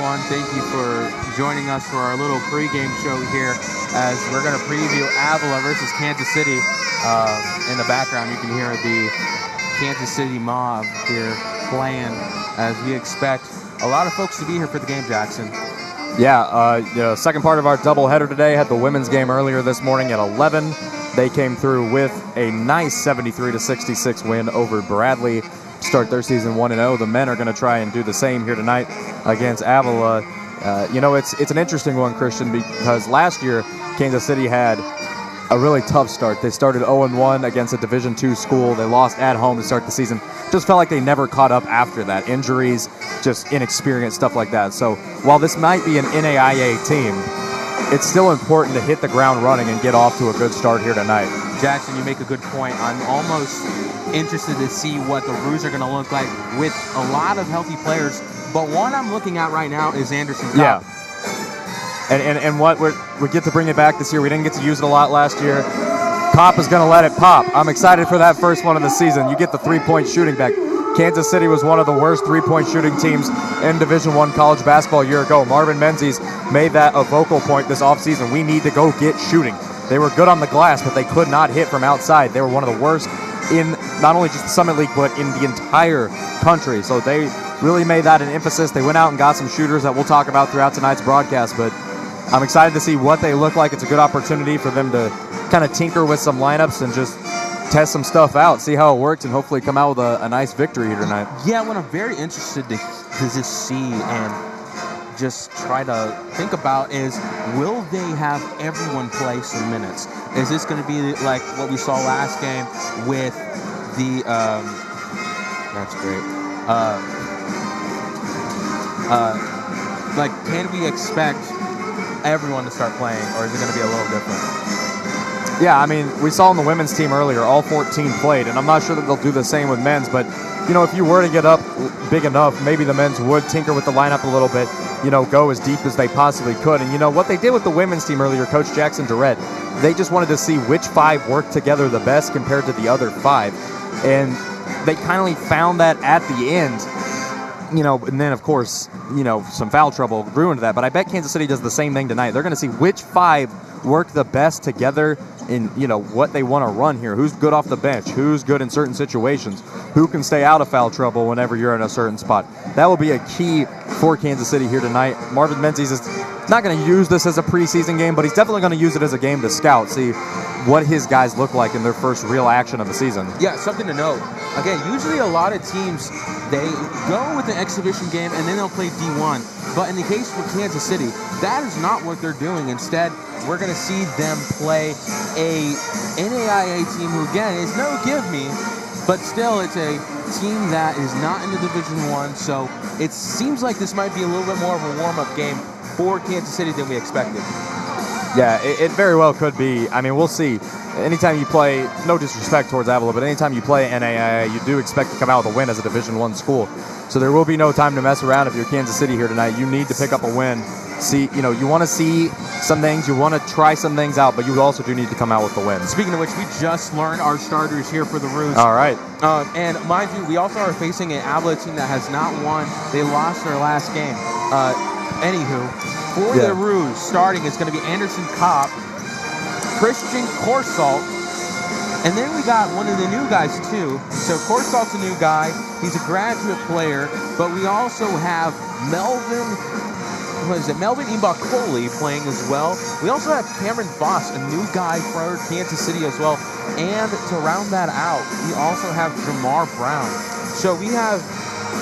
everyone. Thank you for joining us for our little pregame show here as we're going to preview Avila versus Kansas City. In the background, you can hear the Kansas City mob here playing as we expect a lot of folks to be here for the game, Jackson. Yeah, second part of our doubleheader today had the women's game earlier this morning at 11. They came through with a nice 73-66 win over Bradley. Start their season 1-0. The men are going to try and do the same here tonight against Avila. It's an interesting one, Cristian, because last year Kansas City had a really tough start. They started 0-1 against a Division II school. They lost at home to start the season. Just felt like they never caught up after that. Injuries, just inexperience, stuff like that. So while this might be an NAIA team, it's still important to hit the ground running and get off to a good start here tonight. Jackson, you make a good point. I'm almost interested to see what the Roos are going to look like with a lot of healthy players. But one I'm looking at right now is Anderson Kopp. Yeah. And what we get to bring it back this year. We didn't get to use it a lot last year. Kopp is going to let it pop. I'm excited for that first one of the season. You get the three-point shooting back. Kansas City was one of the worst three-point shooting teams in Division I college basketball a year ago. Marvin Menzies made that a vocal point this offseason. We need to go get shooting. They were good on the glass, but they could not hit from outside. They were one of the worst in not only just the Summit League, but in the entire country. So they really made that an emphasis. They went out and got some shooters that we'll talk about throughout tonight's broadcast, but I'm excited to see what they look like. It's a good opportunity for them to kind of tinker with some lineups and just test some stuff out, see how it works, and hopefully come out with a nice victory here tonight. Yeah, what I'm very interested to just see and just try to think about is, will they have everyone play some minutes? Is this going to be like what we saw last game with the that's great. Like, can we expect everyone to start playing, or is it going to be a little different? Yeah, I mean, we saw on the women's team earlier, all 14 played, and I'm not sure that they'll do the same with men's, but, if you were to get up big enough, maybe the men's would tinker with the lineup a little bit, go as deep as they possibly could. And, what they did with the women's team earlier, Coach Jackson Ogden, they just wanted to see which five worked together the best compared to the other five. And they kind of found that at the end, and then, of course, some foul trouble ruined that. But I bet Kansas City does the same thing tonight. They're going to see which five work the best together in, what they want to run here. Who's good off the bench? Who's good in certain situations? Who can stay out of foul trouble whenever you're in a certain spot? That will be a key for Kansas City here tonight. Marvin Menzies is not going to use this as a preseason game, but he's definitely going to use it as a game to scout, see what his guys look like in their first real action of the season. Yeah, something to note. Again, usually a lot of teams, they go with an exhibition game and then they'll play D1. But in the case for Kansas City, that is not what they're doing. Instead, we're going to see them play a NAIA team who, again, is no give me, but still it's a team that is not in the Division I. So it seems like this might be a little bit more of a warm-up game for Kansas City than we expected. Yeah, it very well could be. I mean, we'll see. Anytime you play, no disrespect towards Avila, but anytime you play NAIA, you do expect to come out with a win as a Division I school. So there will be no time to mess around if you're Kansas City here tonight. You need to pick up a win. See, you want to see some things, you want to try some things out, but you also do need to come out with the win. Speaking of which, we just learned our starters here for the Roos. All right. And mind you, we also are facing an Avila team that has not won. They lost their last game. For the Roos, starting is going to be Anderson Kopp, Cristian Martinez, and then we got one of the new guys too. So Corsalt's a new guy. He's a graduate player, but we also have Melvin Imbakoli playing as well. We also have Cameron Voss, a new guy for Kansas City as well. And to round that out, we also have Jamar Brown. So we have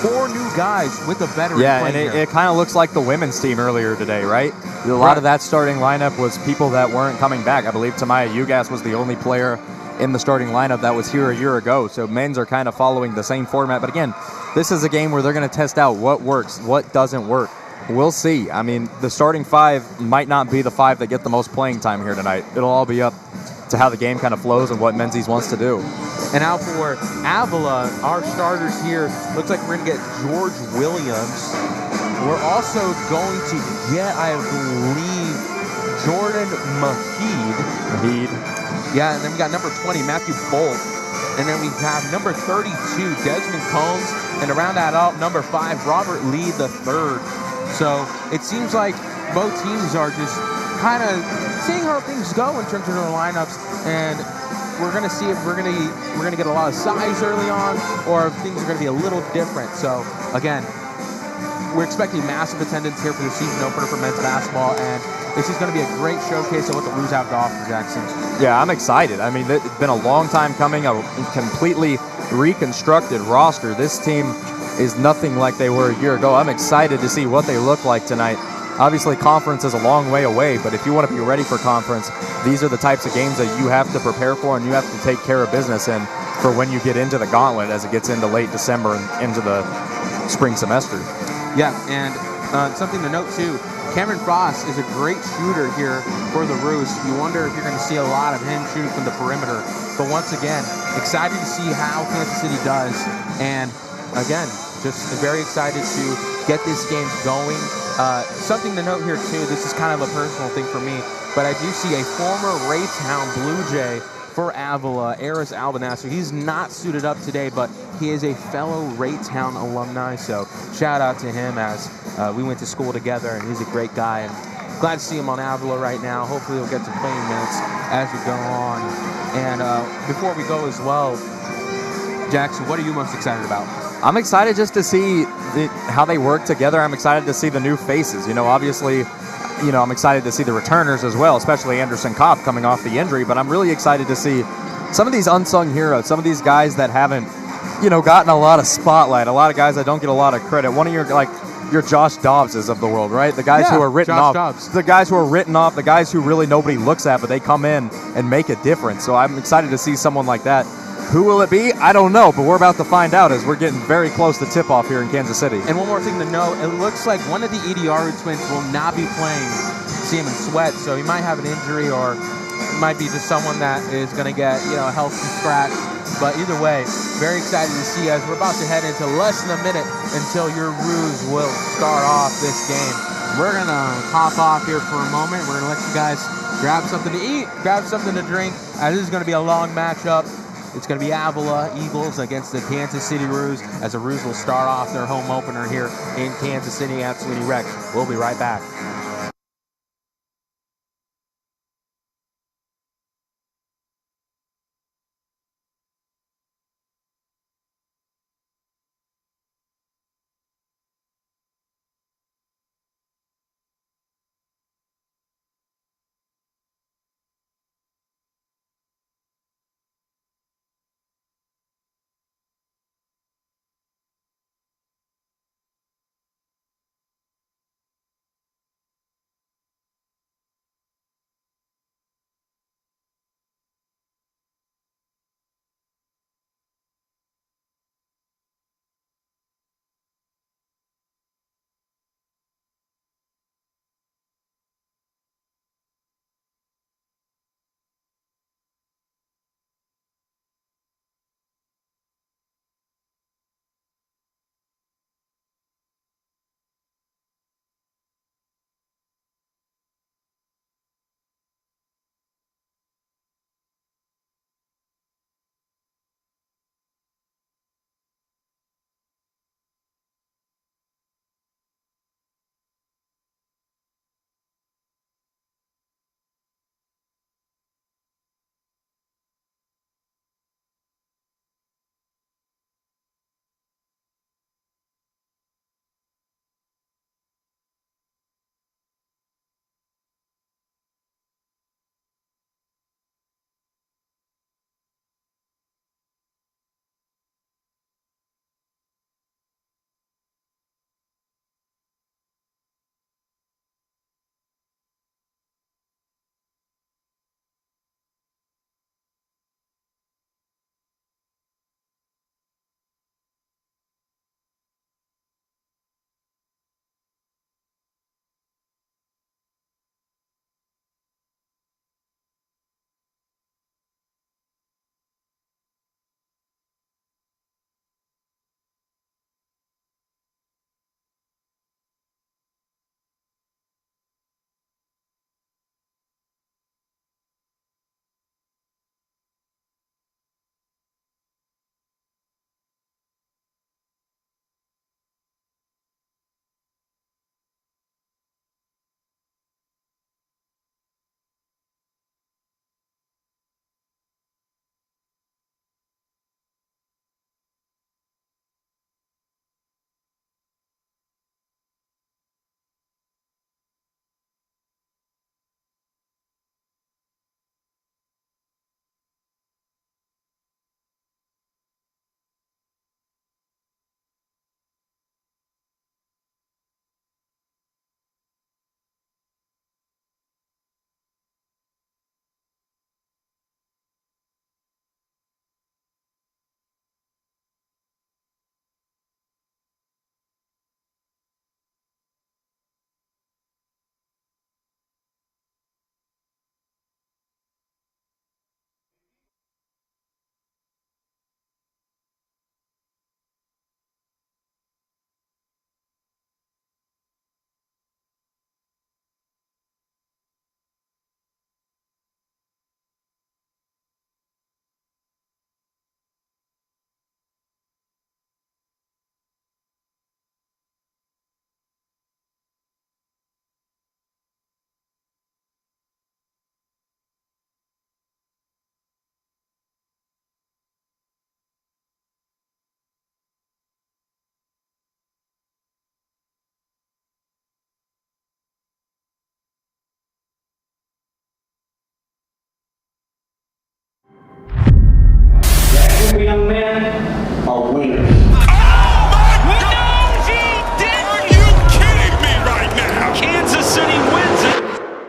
4 new guys with a veteran. Yeah, and it kind of looks like the women's team earlier today, right? A lot of that starting lineup was people that weren't coming back. I believe Tamaya Ugas was the only player in the starting lineup that was here a year ago. So men's are kind of following the same format. But again, this is a game where they're going to test out what works, what doesn't work. We'll see. I mean, the starting 5 might not be the 5 that get the most playing time here tonight. It'll all be up to how the game kind of flows and what Menzies wants to do. And now for Avila, our starters here, looks like we're going to get George Williams. We're also going to get, I believe, Jordan Mahid. Yeah, and then we got number 20, Matthew Bolt. And then we have number 32, Desmond Combs. And to round that up, number 5, Robert Lee III. So it seems like both teams are just kind of seeing how things go in terms of their lineups, and we're gonna see if we're gonna get a lot of size early on, or if things are gonna be a little different. So again, we're expecting massive attendance here for the season opener for men's basketball, and this is going to be a great showcase of what the Roos have to offer, Jackson. Yeah, I'm excited. I mean, it's been a long time coming, a completely reconstructed roster. This team is nothing like they were a year ago. I'm excited to see what they look like tonight. Obviously, conference is a long way away, but if you want to be ready for conference, these are the types of games that you have to prepare for and you have to take care of business in for when you get into the gauntlet as it gets into late December and into the spring semester. Yeah, and something to note, too, Cameron Frost is a great shooter here for the Roos. You wonder if you're going to see a lot of him shooting from the perimeter. But once again, excited to see how Kansas City does. And again, just very excited to get this game going. Something to note here, too, this is kind of a personal thing for me, but I do see a former Raytown Blue Jay for Avila, Aris Albanasser. He's not suited up today, but he is a fellow Raytown alumni, so shout out to him, as we went to school together, and he's a great guy, and glad to see him on Avila right now. Hopefully he'll get some playing minutes as we go on. And before we go as well, Jackson, what are you most excited about? I'm excited just to see how they work together. I'm excited to see the new faces. You know, obviously, I'm excited to see the returners as well, especially Anderson Kopp coming off the injury. But I'm really excited to see some of these unsung heroes, some of these guys that haven't, gotten a lot of spotlight, a lot of guys that don't get a lot of credit. One of your Josh Dobbses of the world, right? The guys who are written off. Dobbs. The guys who are written off, the guys who really nobody looks at, but they come in and make a difference. So I'm excited to see someone like that. Who will it be? I don't know, but we're about to find out as we're getting very close to tip-off here in Kansas City. And one more thing to note, it looks like one of the Ediaru twins will not be playing Seaman Sweat, so he might have an injury, or it might be just someone that is going to get, a healthy scratch. But either way, very excited to see as we're about to head into less than a minute until your Roos will start off this game. We're going to hop off here for a moment. We're going to let you guys grab something to eat, grab something to drink, as this is going to be a long matchup. It's going to be Avila Eagles against the Kansas City Roos, as the Roos will start off their home opener here in Kansas City at Swinney Rec. We'll be right back.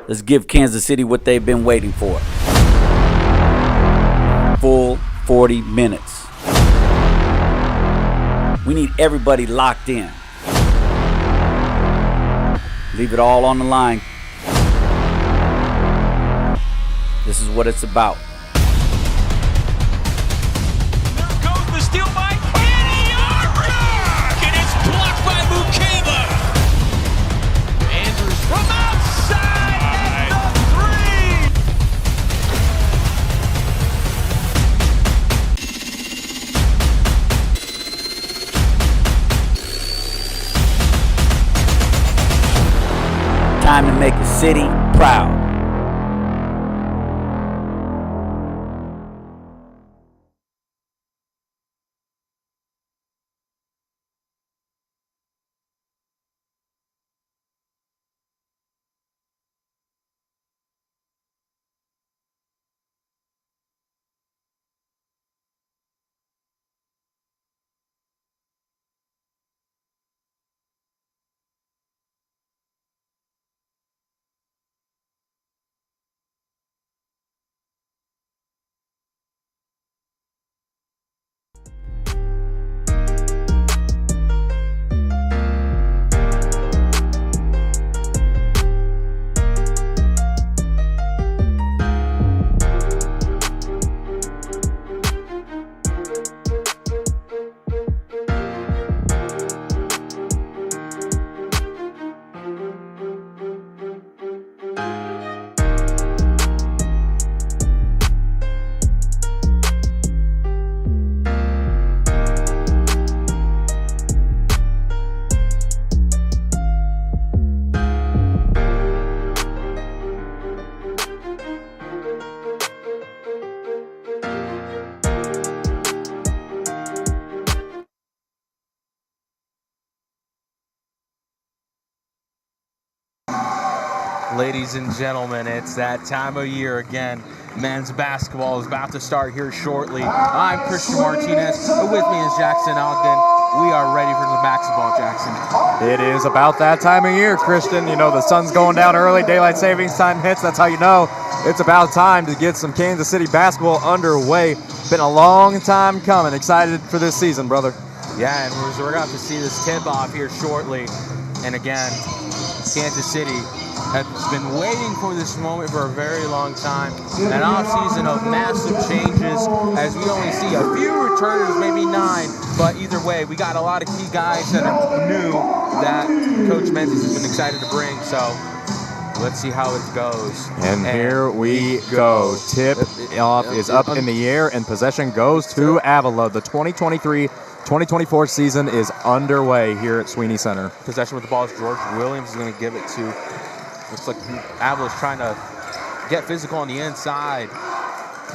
Let's give Kansas City what they've been waiting for. Full 40 minutes. We need everybody locked in. Leave it all on the line. This is what it's about. There goes the steal by Kenny Armstrong, and it's blocked by Mukava. Andrews from outside at the three. Time to make the city proud. Ladies and gentlemen, it's that time of year again. Men's basketball is about to start here shortly. I'm Cristian Martinez. With me is Jackson Ogden. We are ready for the basketball, Jackson. It is about that time of year, Christian. You know, the sun's going down early, daylight savings time hits. That's how you know it's about time to get some Kansas City basketball underway. Been a long time coming. Excited for this season, brother. Yeah, and we're about to see this tip-off here shortly. And again, Kansas City has been waiting for this moment for a very long time. An off-season of massive changes, as we only see a few returners, maybe 9. But either way, we got a lot of key guys that are new that Coach Menzies has been excited to bring. So let's see how it goes. And here we go. Tip-off is up in the air, and possession goes to Avila. The 2023-2024 season is underway here at Swinney Center. Possession with the ball is George Williams is going to give it to. Looks like Avila's trying to get physical on the inside.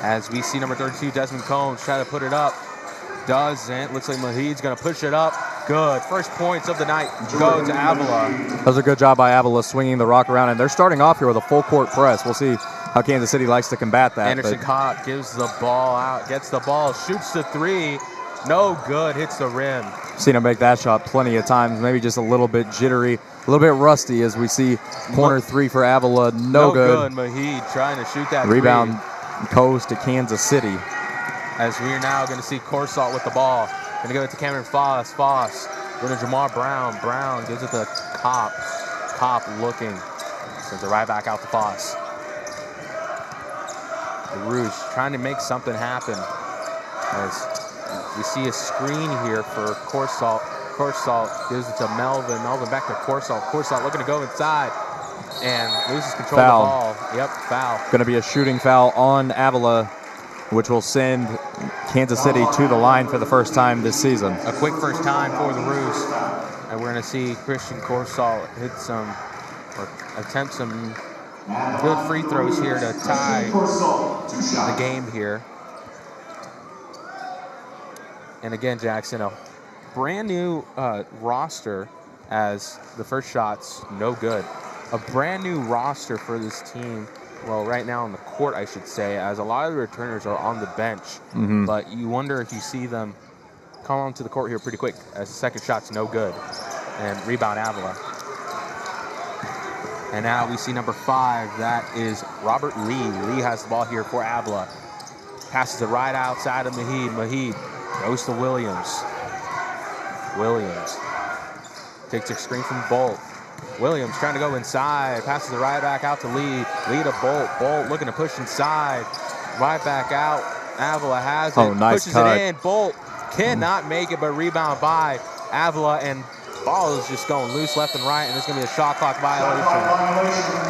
As we see number 32, Desmond Combs, try to put it up. Doesn't. Looks like Mahid's going to push it up. Good. First points of the night go to Avila. That was a good job by Avila swinging the rock around, and they're starting off here with a full court press. We'll see how Kansas City likes to combat that. Anderson Kopp gives the ball out, gets the ball, shoots the three. No good, hits the rim. Seen him make that shot plenty of times, maybe just a little bit jittery, a little bit rusty as we see corner three for Avila. No good. Mahid trying to shoot that rebound goes to Kansas City. As we are now going to see Corsalt with the ball. Going to give it to Cameron Foss. Foss going to Jamar Brown. Brown gives it to Kopp. Kopp looking. Sends it right back out to Foss. The Roos trying to make something happen. As we see a screen here for Corsalt. Corsalt gives it to Melvin. Melvin back to Corsalt. Corsalt looking to go inside and loses control of the ball. Yep, foul. Going to be a shooting foul on Avila, which will send Kansas City to the line for the first time this season. A quick first time for the Roos. And we're going to see Cristian Corsalt hit some, or attempt some good free throws here to tie the game here. And again, Jackson, a brand new roster, as the first shot's no good. A brand new roster for this team. Well, right now on the court, I should say, as a lot of the returners are on the bench. Mm-hmm. But you wonder if you see them come onto the court here pretty quick, as the second shot's no good. And rebound Avila. And now we see number 5. That is Robert Lee. Lee has the ball here for Avila. Passes it right outside of Mahid. Mahid goes to Williams. Williams takes a screen from Bolt. Williams trying to go inside. Passes it right back out to Lee. Lee to Bolt. Bolt looking to push inside. Right back out. Avila has it. Oh, nice pushes cut. it in. Bolt cannot make it, but rebound by Avila, and ball is just going loose left and right, and there's going to be a shot clock violation.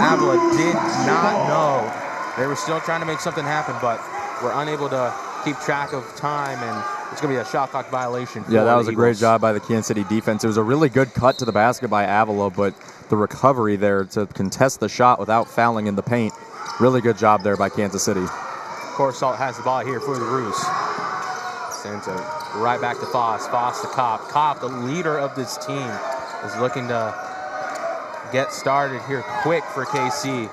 Avila did not know. They were still trying to make something happen, but were unable to keep track of time, and it's going to be a shot clock violation. Yeah, that was the a great Eagles. job by the Kansas City defense. It was a really good cut to the basket by Avila, but the recovery there to contest the shot without fouling in the paint, really good job there by Kansas City. Corsalt has the ball here for the Roos. Sends it right back to Foss. Foss to Kopp. Kopp, the leader of this team, is looking to get started here quick for KC.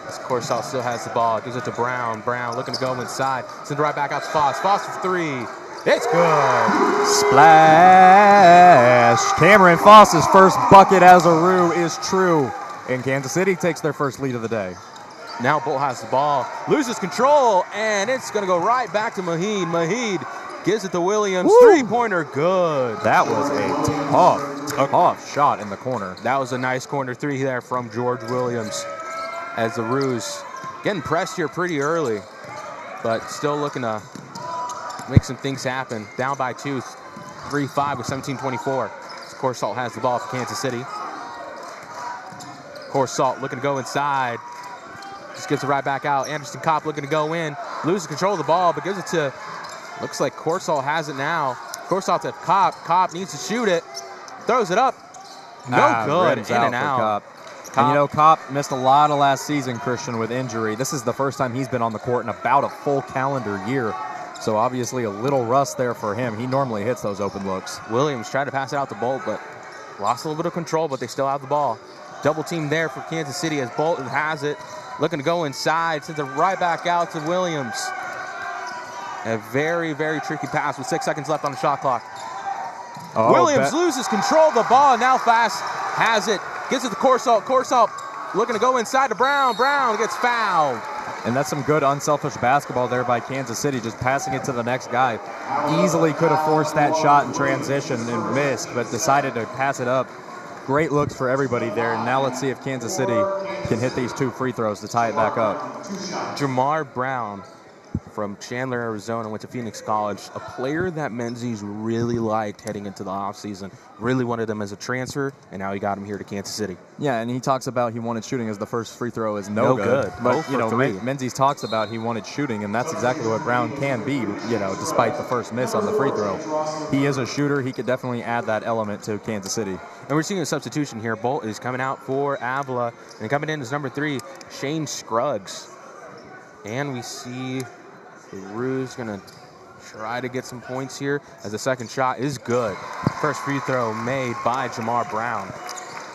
As Corsalt still has the ball. Gives it to Brown. Brown looking to go inside. Sends it right back out to Foss. Foss for 3. It's good. Splash! Cameron Foss's first bucket as a Roo is true. And Kansas City takes their first lead of the day. Now Bolt has the ball, loses control, and it's going to go right back to Mahid. Mahid gives it to Williams. Woo. Three-pointer, good. That was a tough shot in the corner. That was a nice corner 3 there from George Williams, as the Roos getting pressed here pretty early, but still looking to make some things happen. Down by 2, 3-5 with 17:24. Corsalt has the ball for Kansas City. Corsalt looking to go inside. Just gives it right back out. Anderson Kopp looking to go in. Loses control of the ball, but gives it to, looks like Corsalt has it now. Corsalt to Kopp. Kopp needs to shoot it. Throws it up. No good. In and out. And you know, Kopp missed a lot of last season, Christian, with injury. This is the first time he's been on the court in about a full calendar year. So obviously a little rust there for him. He normally hits those open looks. Williams tried to pass it out to Bolt, but lost a little bit of control, but they still have the ball. Double team there for Kansas City as Bolton has it. Looking to go inside, sends it right back out to Williams. A very, very tricky pass with 6 seconds left on the shot clock. Oh, Williams loses control of the ball, and now Fast has it. Gives it to Corsalt. Corsalt looking to go inside to Brown. Brown gets fouled. And that's some good unselfish basketball there by Kansas City, just passing it to the next guy. Easily could have forced that shot in transition and missed, but decided to pass it up. Great looks for everybody there. And now let's see if Kansas City can hit these 2 free throws to tie it back up. Jamar Brown from Chandler, Arizona, went to Phoenix College. A player that Menzies really liked heading into the offseason. Really wanted him as a transfer, and now he got him here to Kansas City. Yeah, and he talks about he wanted shooting as the first free throw is no good. But, you know, Menzies talks about he wanted shooting, and that's exactly what Brown can be, you know, despite the first miss on the free throw. He is a shooter. He could definitely add that element to Kansas City. And we're seeing a substitution here. Bolt is coming out for Avila, and coming in is number 3, Shane Scruggs. And we see the Roos going to try to get some points here as the second shot is good. First free throw made by Jamar Brown.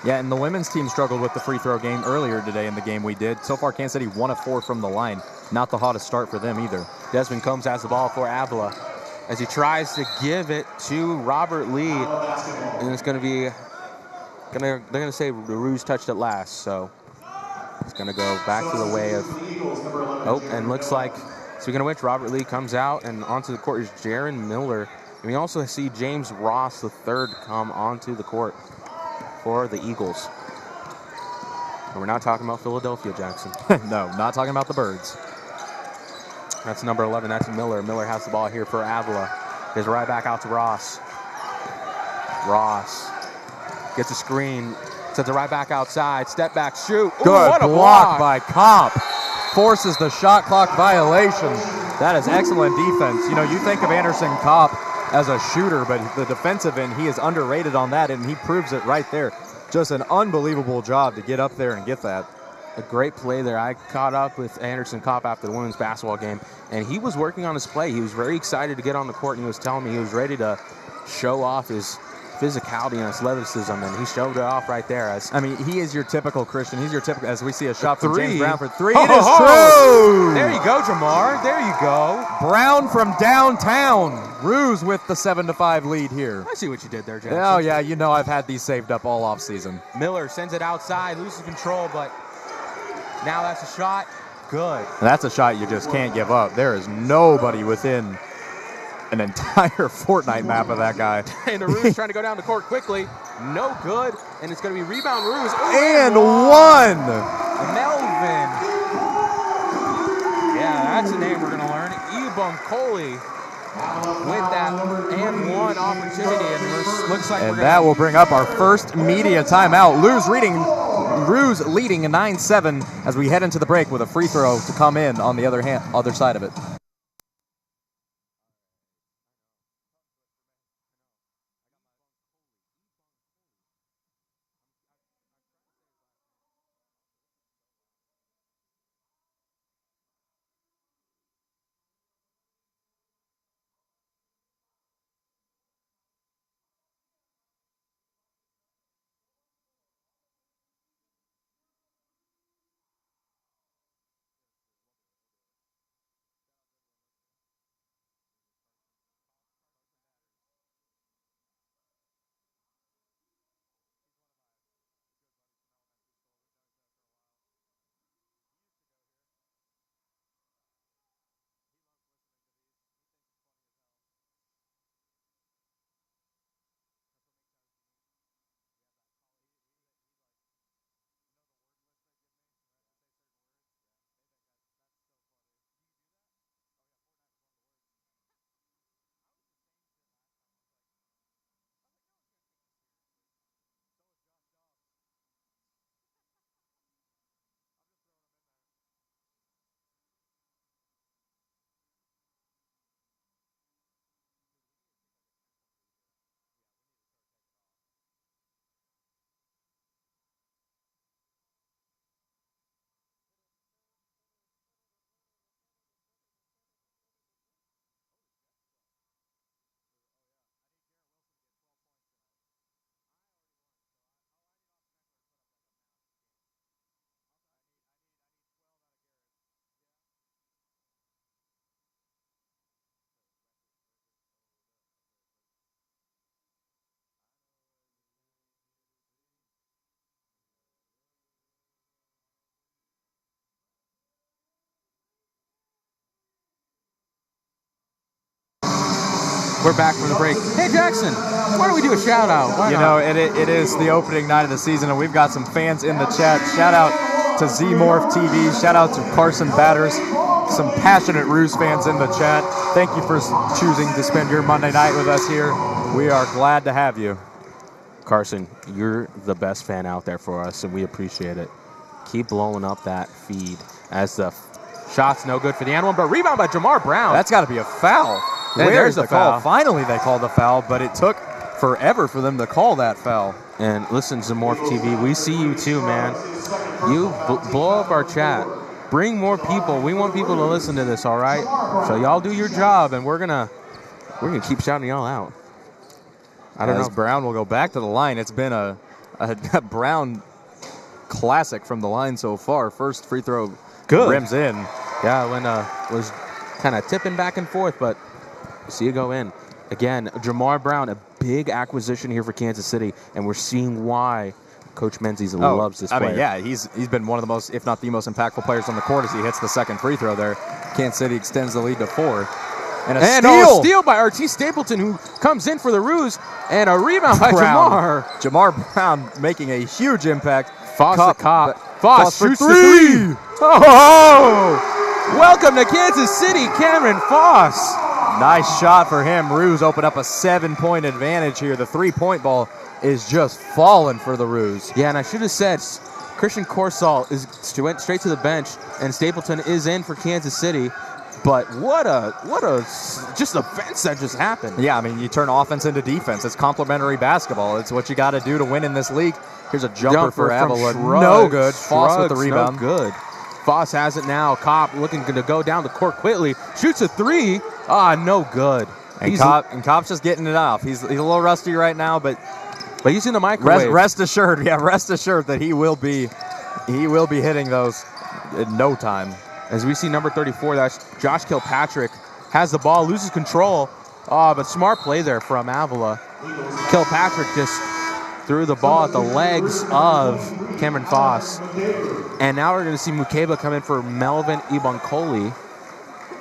Yeah, and the women's team struggled with the free throw game earlier today in the game we did. So far, Kansas City 1 of 4 from the line. Not the hottest start for them either. Desmond Combs has the ball for Avila as he tries to give it to Robert Lee. And it's going to be, they're going to say the Roos touched it last. So it's going to go back to the way of, and looks like, speaking of which, Robert Lee comes out, and onto the court is Jaron Miller. And we also see James Ross III come onto the court for the Eagles. And we're not talking about Philadelphia, Jackson. No, not talking about the Birds. That's number 11. That's Miller. Miller has the ball here for Avila. Gives right back out to Ross. Ross gets a screen. Sends it right back outside. Step back, shoot. Ooh, Good what a block by Kopp. Forces the shot clock violation. That is excellent defense. You know, you think of Anderson Kopp as a shooter, but the defensive end, he is underrated on that, and he proves it right there. Just an unbelievable job to get up there and get that. A great play there. I caught up with Anderson Kopp after the women's basketball game, and he was working on his play. He was very excited to get on the court, and he was telling me he was ready to show off his physicality and athleticism, and he showed it off right there. I mean, he is your typical Cristian. He's your typical, as we see a shot from three. James Brown for 3. Oh, It is true! There you go, Jamar. There you go. Brown from downtown. Roos with the 7-5 lead here. I see what you did there, Jackson. Oh, yeah, you know I've had these saved up all offseason. Miller sends it outside, loses control, but now that's a shot. Good. That's a shot you just can't give up. There is nobody within an entire Fortnite map of that guy. And the Roos trying to go down the court quickly. No good. And it's going to be rebound Roos. And one. Melvin. Yeah, that's a name we're going to learn. Ibunkoli with that and one opportunity. And looks like and that will bring up our first media timeout. Roos leading 9-7 as we head into the break with a free throw to come in on the other side of it. We're back from the break. Hey, Jackson, why don't we do a shout-out? You know, it is the opening night of the season, and we've got some fans in the chat. Shout-out to Z-Morph TV. Shout-out to Carson Batters. Some passionate Roos fans in the chat. Thank you for choosing to spend your Monday night with us here. We are glad to have you. Carson, you're the best fan out there for us, and we appreciate it. Keep blowing up that feed as the shot's no good for the and one, but rebound by Jamar Brown. That's got to be a foul. And there's the call. foul. Finally, they called the foul, but it took forever for them to call that foul. And listen, Zamorph TV, we see you too, man. You blow up our chat. Bring more people. We want people to listen to this, all right? So y'all do your job, and we're gonna keep shouting y'all out. I don't know. Brown will go back to the line. It's been a Brown classic from the line so far. First free throw rims in. Yeah, when was kind of tipping back and forth, but see it go in. Again, Jamar Brown, a big acquisition here for Kansas City, and we're seeing why Coach Menzies loves this player. I mean, yeah, he's been one of the most, if not the most impactful players on the court as he hits the second free throw there. Kansas City extends the lead to 4. And a steal by R.T. Stapleton, who comes in for the Roos, and a rebound by Jamar. Jamar Brown making a huge impact. Foss shoots the 3. Oh! Welcome to Kansas City, Cameron Foss. Nice shot for him. Roos open up a 7-point advantage here. The 3-point ball is just falling for the Roos. Yeah, and I should have said Christian Corsall went straight to the bench, and Stapleton is in for Kansas City. But what a just offense that just happened. Yeah, I mean, you turn offense into defense. It's complementary basketball. It's what you got to do to win in this league. Here's a jumper for Avila. No good. Foss with the rebound. No good. Foss has it now. Kopp looking to go down the court quickly. Shoots a 3. No good. And Copp's just getting it off. He's a little rusty right now, but he's in the microwave. Rest assured that he will be hitting those in no time. As we see number 34, that's Josh Kilpatrick, has the ball, loses control. But smart play there from Avila. Kilpatrick just threw the ball at the legs of Cameron Foss. And now we're going to see Mukeba come in for Melvin Ibankoli.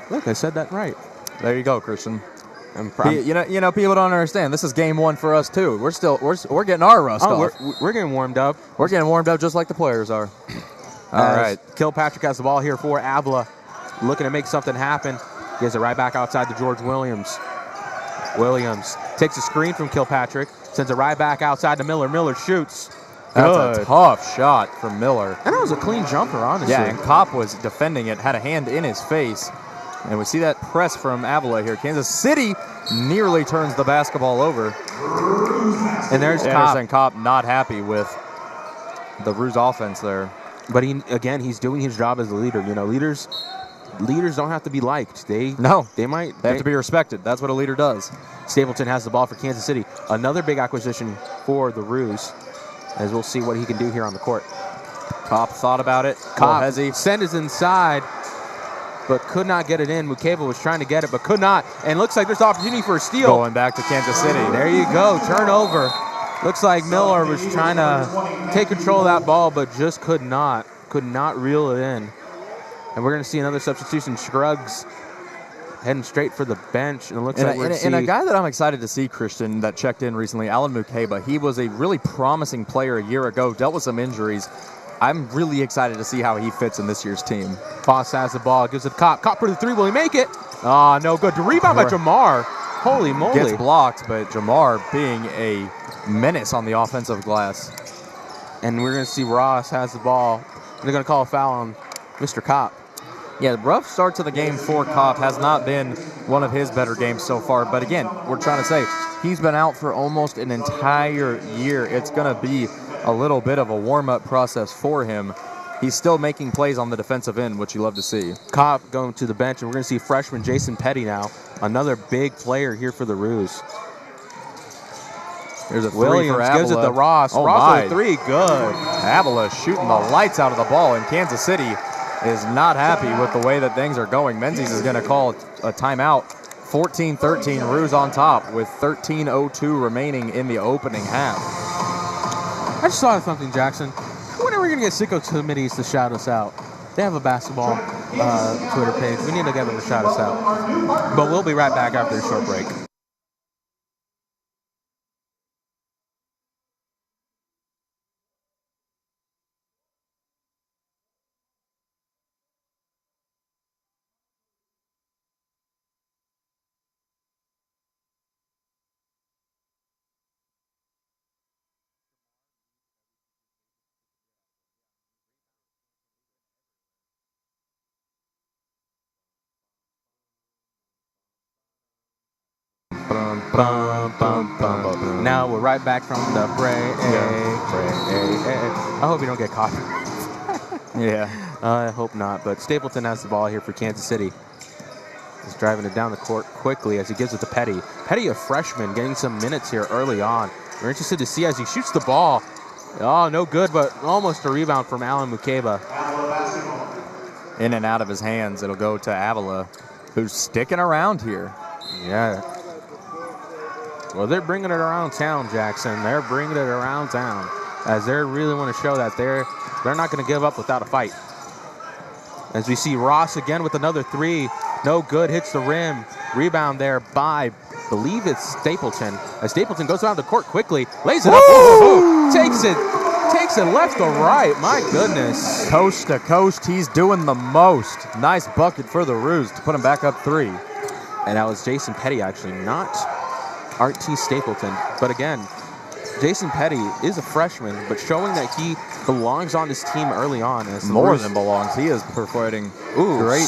Look, I said that right. There you go, Christian. You know, people don't understand. This is game one for us too. We're getting our rust off. We're getting warmed up. We're getting warmed up just like the players are. All right. Kilpatrick has the ball here for Avila, looking to make something happen. Gives it right back outside to George Williams. Williams takes a screen from Kilpatrick, sends it right back outside to Miller. Miller shoots. That's a tough shot from Miller. And that was a clean jumper, honestly. Yeah, and Kopp was defending it, had a hand in his face. And we see that press from Avila here. Kansas City nearly turns the basketball over. And there's Anderson Kopp not happy with the Roos offense there. But he's doing his job as a leader. You know, leaders don't have to be liked. They have to be respected. That's what a leader does. Stapleton has the ball for Kansas City. Another big acquisition for the Roos, as we'll see what he can do here on the court. Kopp thought about it. Kopp sent it inside, but could not get it in. Mukeba was trying to get it, but could not. And looks like there's opportunity for a steal. Going back to Kansas City. There you go. Turnover. Looks like Miller was trying to take control of that ball, but just could not reel it in. And we're going to see another substitution. Scruggs heading straight for the bench. And it looks like we're going to see... And a guy that I'm excited to see, Christian, that checked in recently, Alan Mukeba. He was a really promising player a year ago, dealt with some injuries. I'm really excited to see how he fits in this year's team. Foss has the ball, gives it to Kopp. Kopp for the three. Will he make it? Oh, no good. The rebound by Jamar. Holy moly. Gets blocked, but Jamar being a menace on the offensive glass. And we're going to see Ross has the ball. And they're going to call a foul on Mr. Kopp. Yeah, rough start to the game for Kopp. Has not been one of his better games so far. But again, we're trying to say he's been out for almost an entire year. It's going to be a little bit of a warm-up process for him. He's still making plays on the defensive end, which you love to see. Kopp going to the bench, and we're going to see freshman Jason Petty now. Another big player here for the Roos. There's a three Williams for Avila. Gives it to Ross. Oh Ross my. with a three. Good. Avila shooting the lights out of the ball, and Kansas City is not happy with the way that things are going. Menzies is going to call a timeout. 14-13, Roos on top with 13:02 remaining in the opening half. I just thought of something, Jackson. When are we going to get sicko committees to shout us out? They have a basketball Twitter page. We need to get them to shout us out. But we'll be right back after a short break. Now we're right back from the break. I hope you don't get caught. Yeah. I hope not. But Stapleton has the ball here for Kansas City. He's driving it down the court quickly as he gives it to Petty. Petty, a freshman, getting some minutes here early on. We're interested to see as he shoots the ball. Oh, no good, but almost a rebound from Alan Mukeba. In and out of his hands, it'll go to Avila, who's sticking around here. Yeah. Well, they're bringing it around town, Jackson. They're bringing it around town as they really want to show that they're not going to give up without a fight. As we see Ross again with another three. No good, hits the rim. Rebound there by, I believe it's Stapleton. As Stapleton goes around the court quickly, lays it up, takes it left to right. My goodness. Coast to coast, he's doing the most. Nice bucket for the Roos to put him back up three. And that was Jason Petty, actually, not Art T. Stapleton. But again, Jason Petty is a freshman, but showing that he belongs on this team early on. As More than belongs. He is performing great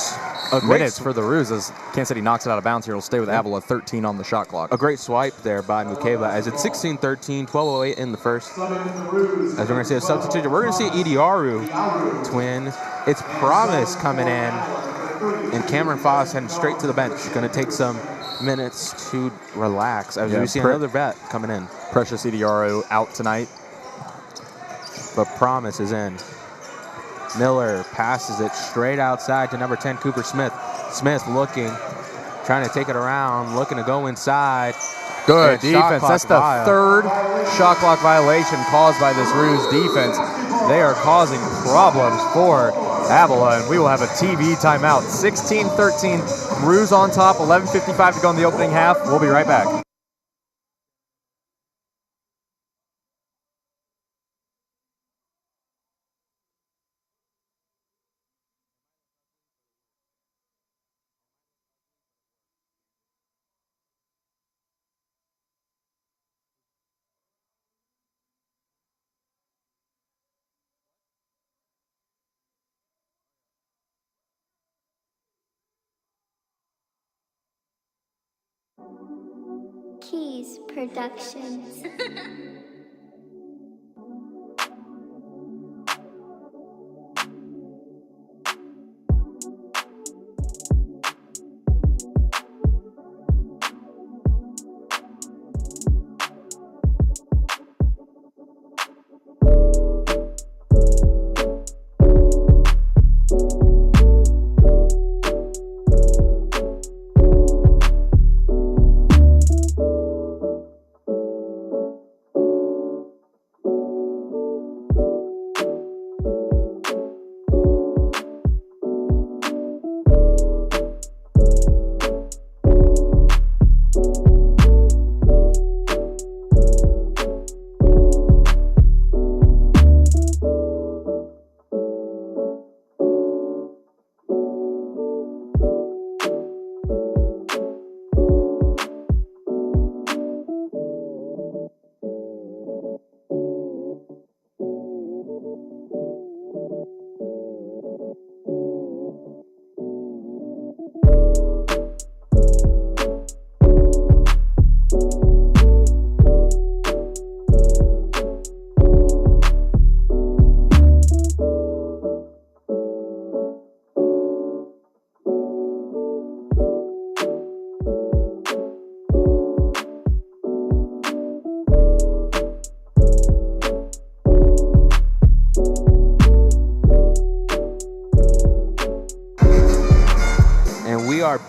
minutes for the Roos as Kansas City knocks it out of bounds here. It'll stay with Avila, 13 on the shot clock. A great swipe there by Mukeba as it's 16-13, 12:08 in the first. As we're going to see a substitution, we're going to see Ediaru twin. It's Promise coming in And Cameron Foss heading straight to the bench. Going to take some minutes to relax. As we see another vet coming in. Precious Idiaro out tonight. But Promise is in. Miller passes it straight outside to number 10, Cooper Smith. Smith looking, trying to take it around, looking to go inside. Good defense. That's the third shot clock violation caused by this Roos defense. They are causing problems for Avila, and we will have a TV timeout. 16-13, Roos on top, 11:55 to go in the opening half. We'll be right back. Keys Productions.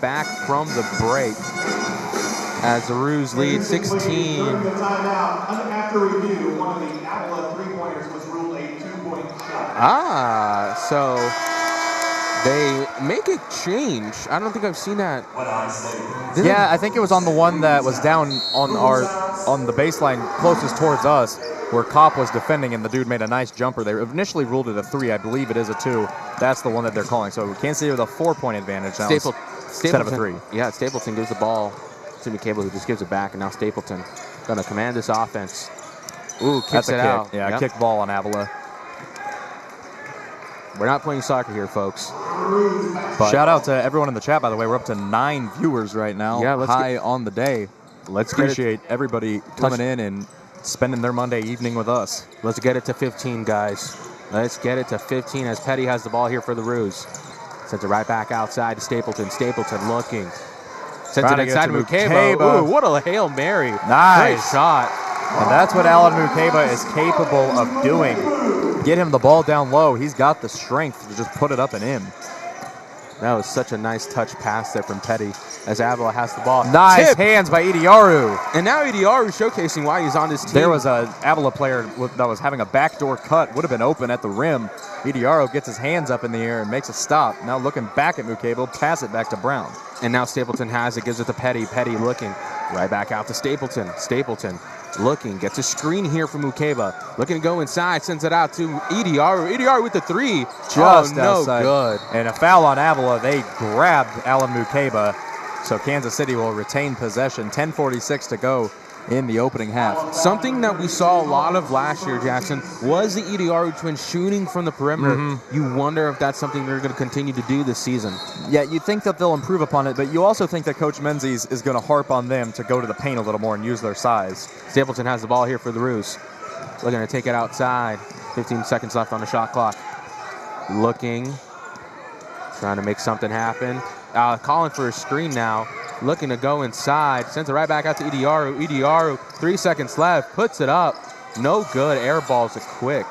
Back from the break as the Roos lead 16. After review, one of the Avila three-pointers was ruled a 2-point shot. So they make a change. I don't think I've seen that. Yeah, I think it was on the one that was down on the baseline closest towards us, where Kopp was defending and the dude made a nice jumper. They initially ruled it a 3. I believe it is a 2. That's the one that they're calling. So Kansas City with a 4-point advantage now instead of a 3. Yeah, Stapleton gives the ball to McCable, who just gives it back, and now Stapleton going to command this offense. Ooh, kicks it out. Yeah, yep. Kick ball on Avila. We're not playing soccer here, folks. But shout out to everyone in the chat, by the way. We're up to 9 viewers right now. Yeah, high on the day. Let's appreciate everybody coming in and spending their Monday evening with us. Let's get it to 15, guys. Let's get it to 15 as Petty has the ball here for the Roos. Sends it right back outside to Stapleton. Stapleton looking. Sends it inside to Mukeba. Ooh, what a Hail Mary. Nice. Great shot. And that's what Alan Mukeba is capable of doing. Get him the ball down low. He's got the strength to just put it up and in. That was such a nice touch pass there from Petty as Avila has the ball. Nice hands by Idiaru. And now Idiaru showcasing why he's on this team. There was a Avila player that was having a backdoor cut, would have been open at the rim. Idiaru gets his hands up in the air and makes a stop. Now looking back at Mukeba, pass it back to Brown. And now Stapleton has it, gives it to Petty. Petty looking right back out to Stapleton. Stapleton looking, gets a screen here from Mukeba. Looking to go inside, sends it out to Idiaru. Idiaru with the 3. Just no outside. Good. And a foul on Avila. They grabbed Alan Mukeba. So Kansas City will retain possession. 10:46 to go in the opening half. Something that we saw a lot of last year, Jackson, was the Idiaru twins shooting from the perimeter. You wonder if that's something they're going to continue to do this season. Yeah, you think that they'll improve upon it, but you also think that Coach Menzies is going to harp on them to go to the paint a little more and use their size. Stapleton has the ball here for the Roos. Looking to take it outside. 15 seconds left on the shot clock. Looking. Trying to make something happen. Calling for a screen now. Looking to go inside. Sends it right back out to Idiaru. Idiaru, 3 seconds left. Puts it up. No good. Air balls it quick.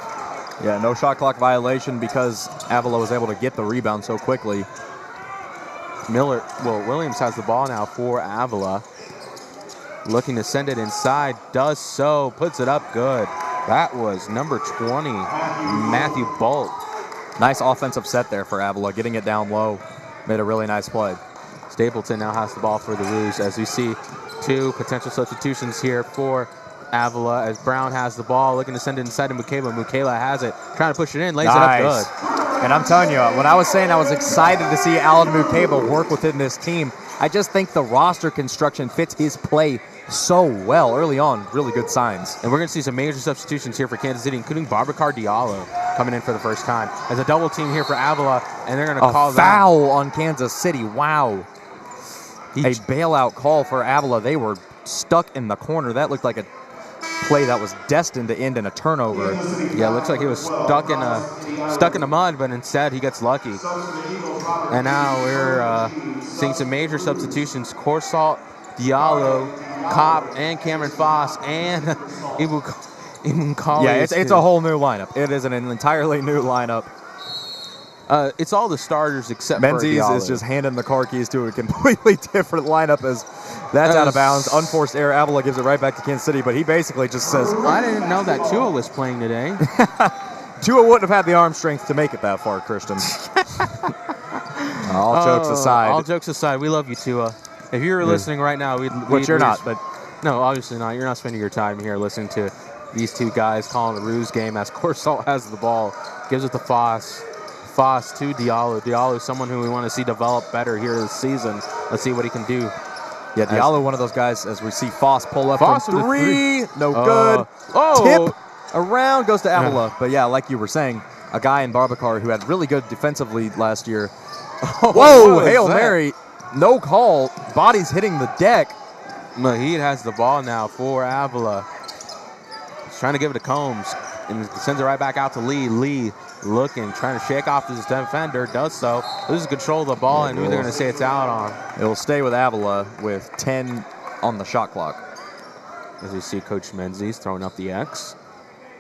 Yeah, no shot clock violation because Avila was able to get the rebound so quickly. Williams has the ball now for Avila. Looking to send it inside. Does so. Puts it up good. That was number 20, Matthew Bolt. Nice offensive set there for Avila, getting it down low. Made a really nice play. Stapleton now has the ball for the Roos as we see 2 potential substitutions here for Avila as Brown has the ball, looking to send it inside to Mukela. Mukela has it, trying to push it in, lays it up good. And I'm telling you, when I was saying I was excited to see Alan Mukeba work within this team, I just think the roster construction fits his play so well early on. Really good signs. And we're going to see some major substitutions here for Kansas City, including Babacar Diallo coming in for the first time. As a double team here for Avila, and they're going to call a foul on Kansas City. Wow. A bailout call for Avila. They were stuck in the corner. That looked like a play that was destined to end in a turnover. Yeah, it looks like he was stuck in the mud, but instead he gets lucky. And now we're seeing some major substitutions. Corsalt, Diallo, Kopp, and Cameron Foss, and Ibn Kali. Yeah, it's a whole new lineup. It is an entirely new lineup. It's all the starters except Menzies for Diallo. is just handing the car keys to a completely different lineup as that's out of bounds. Unforced error. Avila gives it right back to Kansas City, but he basically just says, I didn't know that Tua was playing today. Tua wouldn't have had the arm strength to make it that far, Christian. All jokes aside. All jokes aside, we love you, Tua. If you were listening right now, which you're not, but no, obviously not. You're not spending your time here listening to these 2 guys calling the Roos game as Corsalt has the ball, gives it to Foss. Foss to Diallo. Diallo is someone who we want to see develop better here this season. Let's see what he can do. Yeah, Diallo, one of those guys, as we see Foss pull up Foss from 3. No good. Oh. Tip around goes to Avila. But yeah, like you were saying, a guy in Babacar who had really good defensively last year. Whoa, Hail Mary. No call. Body's hitting the deck. Mahid has the ball now for Avila. He's trying to give it to Combs. And sends it right back out to Lee. Lee looking, trying to shake off this defender. Does so. Loses control of the ball, and who they're going to say it's out on. It will stay with Avila with 10 on the shot clock. As we see Coach Menzies throwing up the X.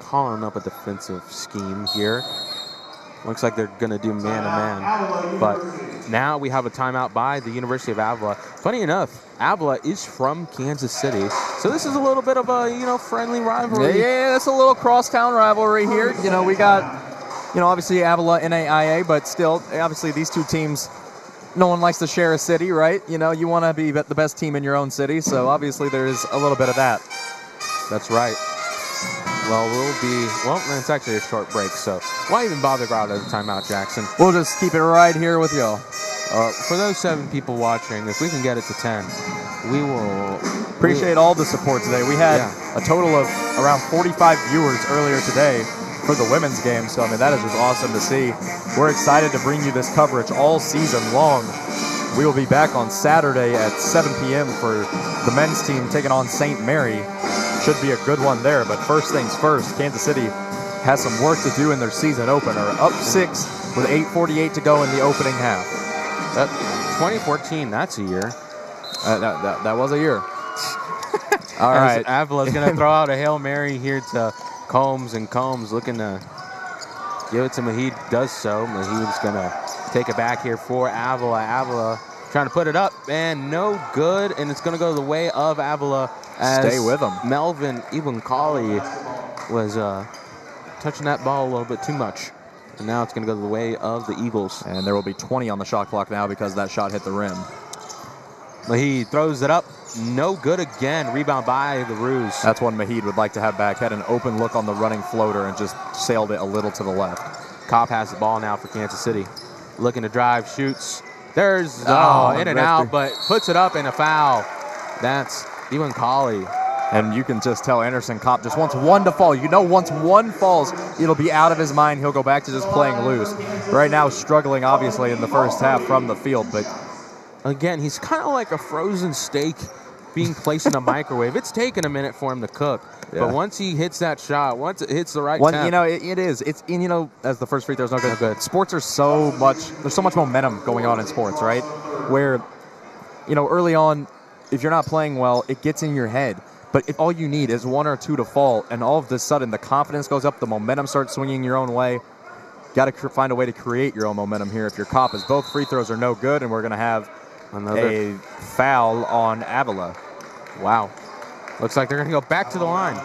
Calling up a defensive scheme here. Looks like they're going to do man-to-man. But now we have a timeout by the University of Avila. Funny enough, Avila is from Kansas City. So this is a little bit of a, friendly rivalry. Yeah, it's a little crosstown rivalry here. We got, obviously Avila NAIA, but still, obviously these 2 teams, no one likes to share a city, right? You want to be the best team in your own city. So obviously there's a little bit of that. That's right. Well, it's actually a short break, so why even bother go out at a timeout, Jackson? We'll just keep it right here with y'all. For those 7 people watching, if we can get it to 10, we will... Appreciate all the support today. We had a total of around 45 viewers earlier today for the women's game, so, that is just awesome to see. We're excited to bring you this coverage all season long. We will be back on Saturday at 7 p.m. for the men's team taking on St. Mary. Should be a good one there, but first things first, Kansas City has some work to do in their season opener. Up 6 with 8:48 to go in the opening half. 2014, that's a year. That was a year. All right. Avila's going to throw out a Hail Mary here to Combs, and Combs looking to give it to Mahid. Does so. Mahid's going to take it back here for Avila. Avila trying to put it up, and no good, and it's going to go the way of Avila. Stay with him. Melvin Ibn Kali was touching that ball a little bit too much. And now it's going to go the way of the Eagles. And there will be 20 on the shot clock now because that shot hit the rim. Mahid throws it up. No good again. Rebound by the Roos. That's one Mahid would like to have back. Had an open look on the running floater and just sailed it a little to the left. Kopp has the ball now for Kansas City. Looking to drive, shoots. There's in and out, but puts it up in a foul. That's Ibn Kali. And you can just tell Anderson Kopp just wants one to fall. Once one falls, it'll be out of his mind. He'll go back to just playing loose. Right now, struggling, obviously, in the first half from the field. But again, he's kind of like a frozen steak being placed in a microwave. It's taken a minute for him to cook. Yeah. But once he hits that shot, once it hits the right One, temp, you know, it is. It's, and, you know, as the first free throw's no good. Sports are so much, there's so much momentum going on in sports, right? Where, you know, early on, if you're not playing well, it gets in your head. But if all you need is one or two to fall, and all of a sudden the confidence goes up, the momentum starts swinging your own way. Got to find a way to create your own momentum here. If your cop is both free throws are no good, and we're going to have a foul on Avila. Wow. Looks like they're going to go back to the line.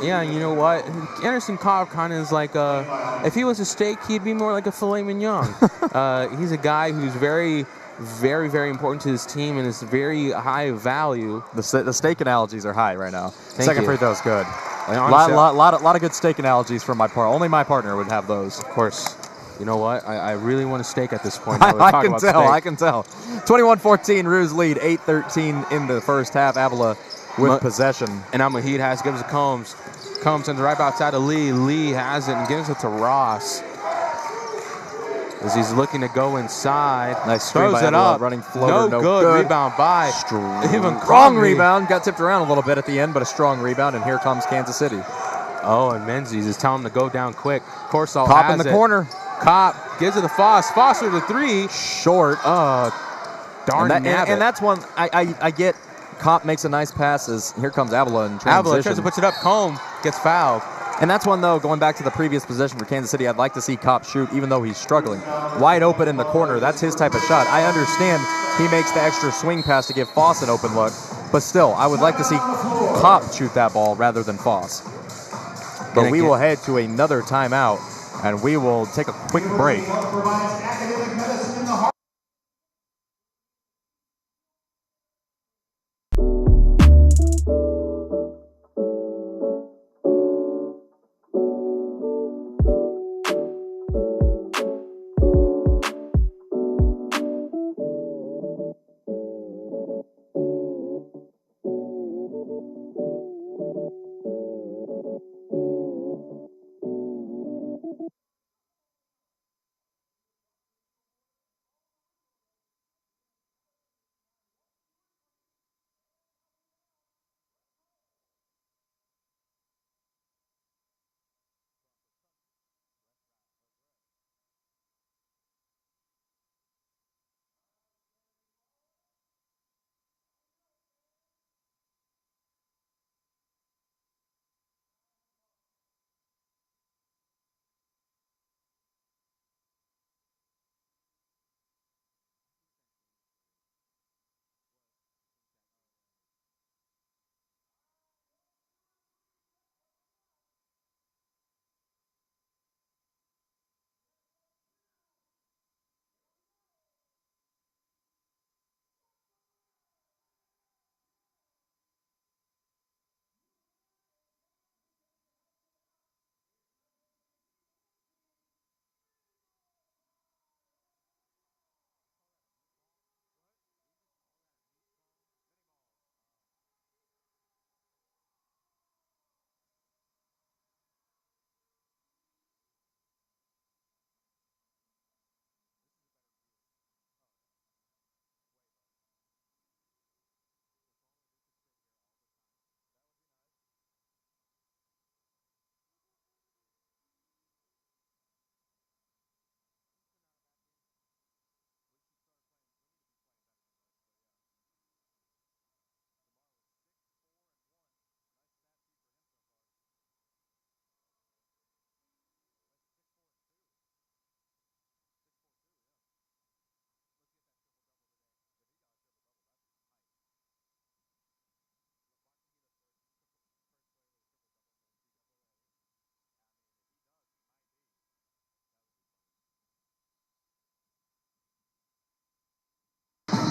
Yeah, you know what? Anderson Cobb kind of is like if he was a steak, he'd be more like a filet mignon. He's a guy who's very, very, very important to his team and is very high value. The steak analogies are high right now. Thank Second you. free throw's good. Honestly, Lot of good steak analogies from my part. Only my partner would have those. Of course. You know what? I really want a steak at this point. I can tell. 21-14, Roos lead. 8-13 in the first half. Avila with possession. And now Mahid has gives it to Combs. Combs sends it right outside of Lee. Lee has it and gives it to Ross. As he's looking to go inside. Nice screen throws by it Avila, up. running floater, no good. Rebound by. Strong rebound. Got tipped around a little bit at the end, but a strong rebound. And here comes Kansas City. Oh, and Menzies is telling him to go down quick. Corsall Pop has in the corner. Cop gives it to Foss. Foss with a three. Short. Darn and nabbit. that's one I get. Cop makes a nice pass as here comes Avila in transition. Avila tries to push it up. Combe gets fouled. And that's one, though, going back to the previous possession for Kansas City, I'd like to see Cop shoot, even though he's struggling. Wide open in the corner, that's his type of shot. I understand he makes the extra swing pass to give Foss an open look, but still, I would like to see Cop shoot that ball rather than Foss. But we will head to another timeout, and we will take a quick break.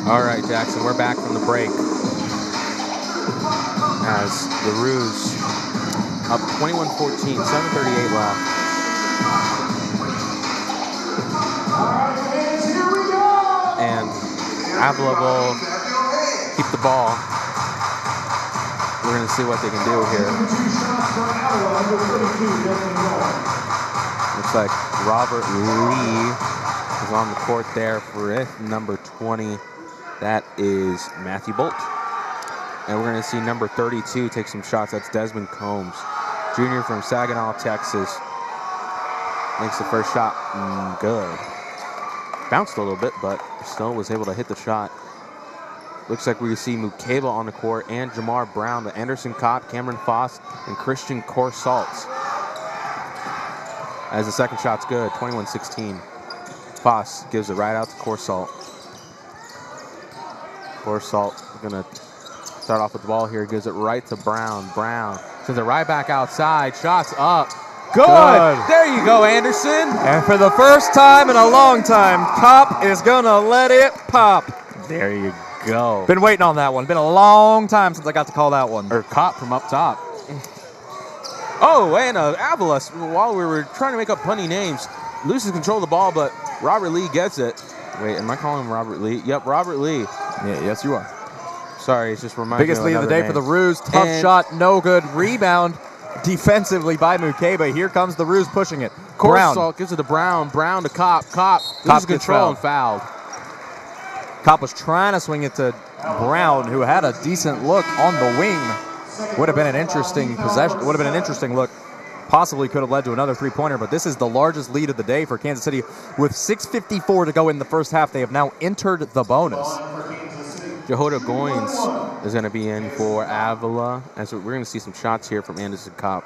All right, Jackson, we're back from the break. As the Roos up 21-14, 7:38 left. And Avila will keep the ball. We're going to see what they can do here. Looks like Robert Lee is on the court there for it, number 20. That is Matthew Bolt. And we're going to see number 32 take some shots. That's Desmond Combs, junior from Saginaw, Texas. Makes the first shot good. Bounced a little bit, but still was able to hit the shot. Looks like we see Mukeba on the court and Jamar Brown, the Anderson Kopp, Cameron Foss, and Christian Corsaltz. As the second shot's good, 21-16. Foss gives it right out to Corsalt. Corsalt gonna start off with the ball here, gives it right to Brown. Brown sends it right back outside, shots up. Good. There you go, Anderson. And for the first time in a long time, Kopp is gonna let it pop. There you go. Been waiting on that one. Been a long time since I got to call that one. Or Kopp from up top. Oh, and Avila, while we were trying to make up punny names, loses control of the ball, but Robert Lee gets it. Wait, am I calling him Robert Lee? Yep, Robert Lee. Yeah, yes, you are. Sorry, it's just reminding me Biggest of lead of the day name. for the Roos. Tough shot, no good. Rebound defensively by Mukeba. Here comes the Roos pushing it. Brown. Corsalt gives it to Brown. Brown to Kopp. Kopp loses control and fouled. Kopp was trying to swing it to Brown, who had a decent look on the wing. Would have been an interesting possession. Would have been an interesting look. Possibly could have led to another three-pointer, but this is the largest lead of the day for Kansas City. With 6:54 to go in the first half, they have now entered the bonus. Jehoda Goins is going to be in for Avila. And so we're going to see some shots here from Anderson Kopp.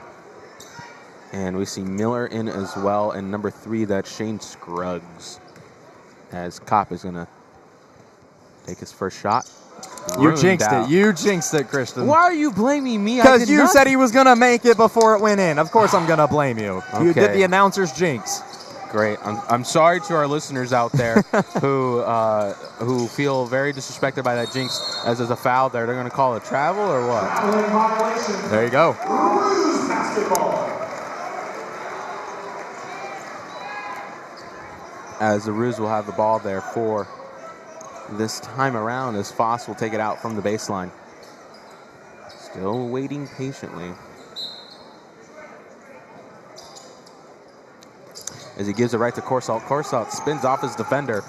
And we see Miller in as well. And number 3, that's Shane Scruggs. As Kopp is going to take his first shot. You jinxed it. You jinxed it, Christian. Why are you blaming me? Because you said he was going to make it before it went in. Of course I'm going to blame you. Okay. You did the announcer's jinx. Great. I'm sorry to our listeners out there who feel very disrespected by that jinx as there's a foul there. They're going to call it travel or what? There you go. As the Roos will have the ball there for this time around, as Foss will take it out from the baseline. Still waiting patiently. As he gives it right to Corsalt. Corsalt spins off his defender,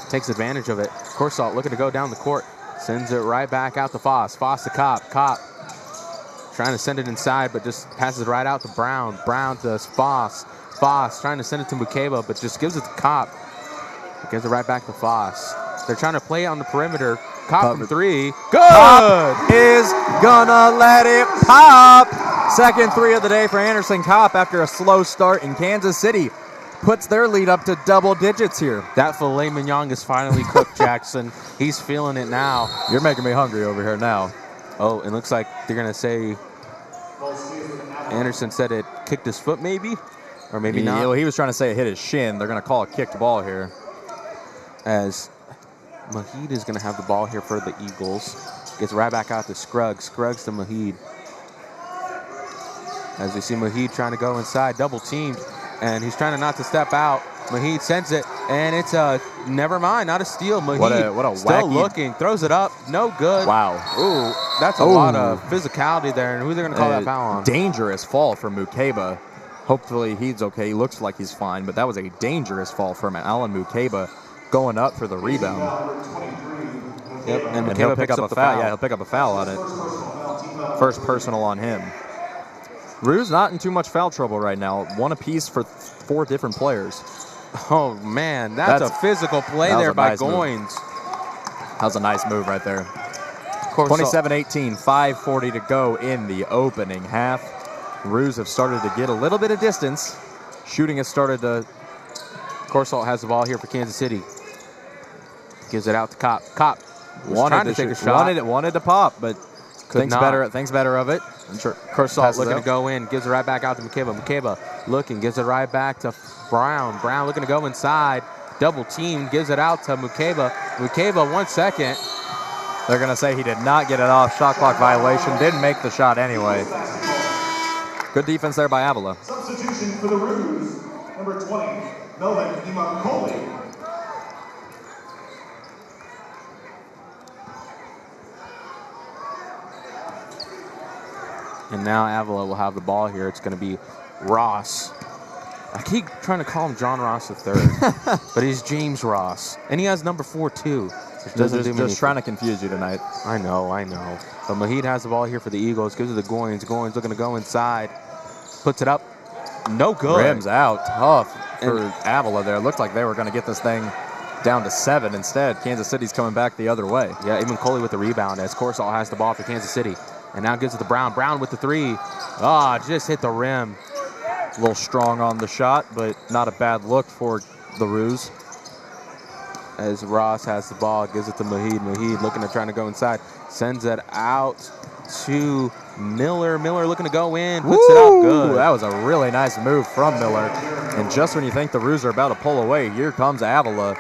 takes advantage of it. Corsalt looking to go down the court, sends it right back out to Foss. Foss to Kopp. Kopp trying to send it inside, but just passes right out to Brown. Brown to Foss. Foss trying to send it to Mukeba, but just gives it to Kopp. Gives it right back to Foss. They're trying to play on the perimeter. Kopp from 3. Good! Kopp is gonna let it pop. Second 3 of the day for Anderson Kopp after a slow start in Kansas City. Puts their lead up to double digits here. That filet mignon is finally cooked, Jackson. He's feeling it now. You're making me hungry over here now. Oh, it looks like they're going to say Anderson said it kicked his foot maybe, or maybe not. He was trying to say it hit his shin. They're going to call a kicked ball here. As Mahid is going to have the ball here for the Eagles. Gets right back out to Scruggs. Scruggs to Mahid. As we see Mahid trying to go inside, double teamed. And he's trying not to step out. Mahid sends it, and it's never mind, not a steal. Mahid what a still wacky looking, throws it up, no good. Wow. Ooh, that's a lot of physicality there. And who they're going to call that foul on? Dangerous fall from Mukeba. Hopefully he's okay. He looks like he's fine, but that was a dangerous fall from Alan Mukeba going up for the rebound. Yep, and he'll pick up a foul. Yeah, he'll pick up a foul on it. First personal on him. Roos not in too much foul trouble right now. One apiece for 4 different players. Oh, man, that's a physical play there by Goins. That was a nice move right there. 27-18, 5:40 to go in the opening half. Roos have started to get a little bit of distance. Shooting has started to... Corsalt has the ball here for Kansas City. Gives it out to Kopp. Kopp wanted to take a shot. Wanted to pop, but thinks not. better of it. I'm sure Corsalt looking to go in, gives it right back out to Mukeba. Mukeba looking, gives it right back to Brown. Brown looking to go inside, double team, gives it out to Mukeba. Mukeba, 1 second. They're going to say he did not get it off. Shot clock violation. Didn't make the shot anyway. Good defense there by Avila. Substitution for the Roos, number 20, Melvin Imakoli. And now Avila will have the ball here. It's going to be Ross I keep trying to call him John Ross III, but he's James Ross. And he has number 4, too. Just trying to confuse you tonight. I know. But Mahid has the ball here for the Eagles. Gives it to Goins. Goins looking to go inside. Puts it up. No good. Rims out. Tough for Avila there. Looked like they were going to get this thing down to 7. Instead, Kansas City's coming back the other way. Yeah, even Coley with the rebound as Corsall has the ball for Kansas City. And now gives it to Brown. Brown with the 3. Just hit the rim. A little strong on the shot, but not a bad look for the Roos. As Ross has the ball, gives it to Mahid. Mahid looking to trying to go inside. Sends it out to Miller. Miller looking to go in. Puts it up good. That was a really nice move from Miller. And just when you think the Roos are about to pull away, here comes Avila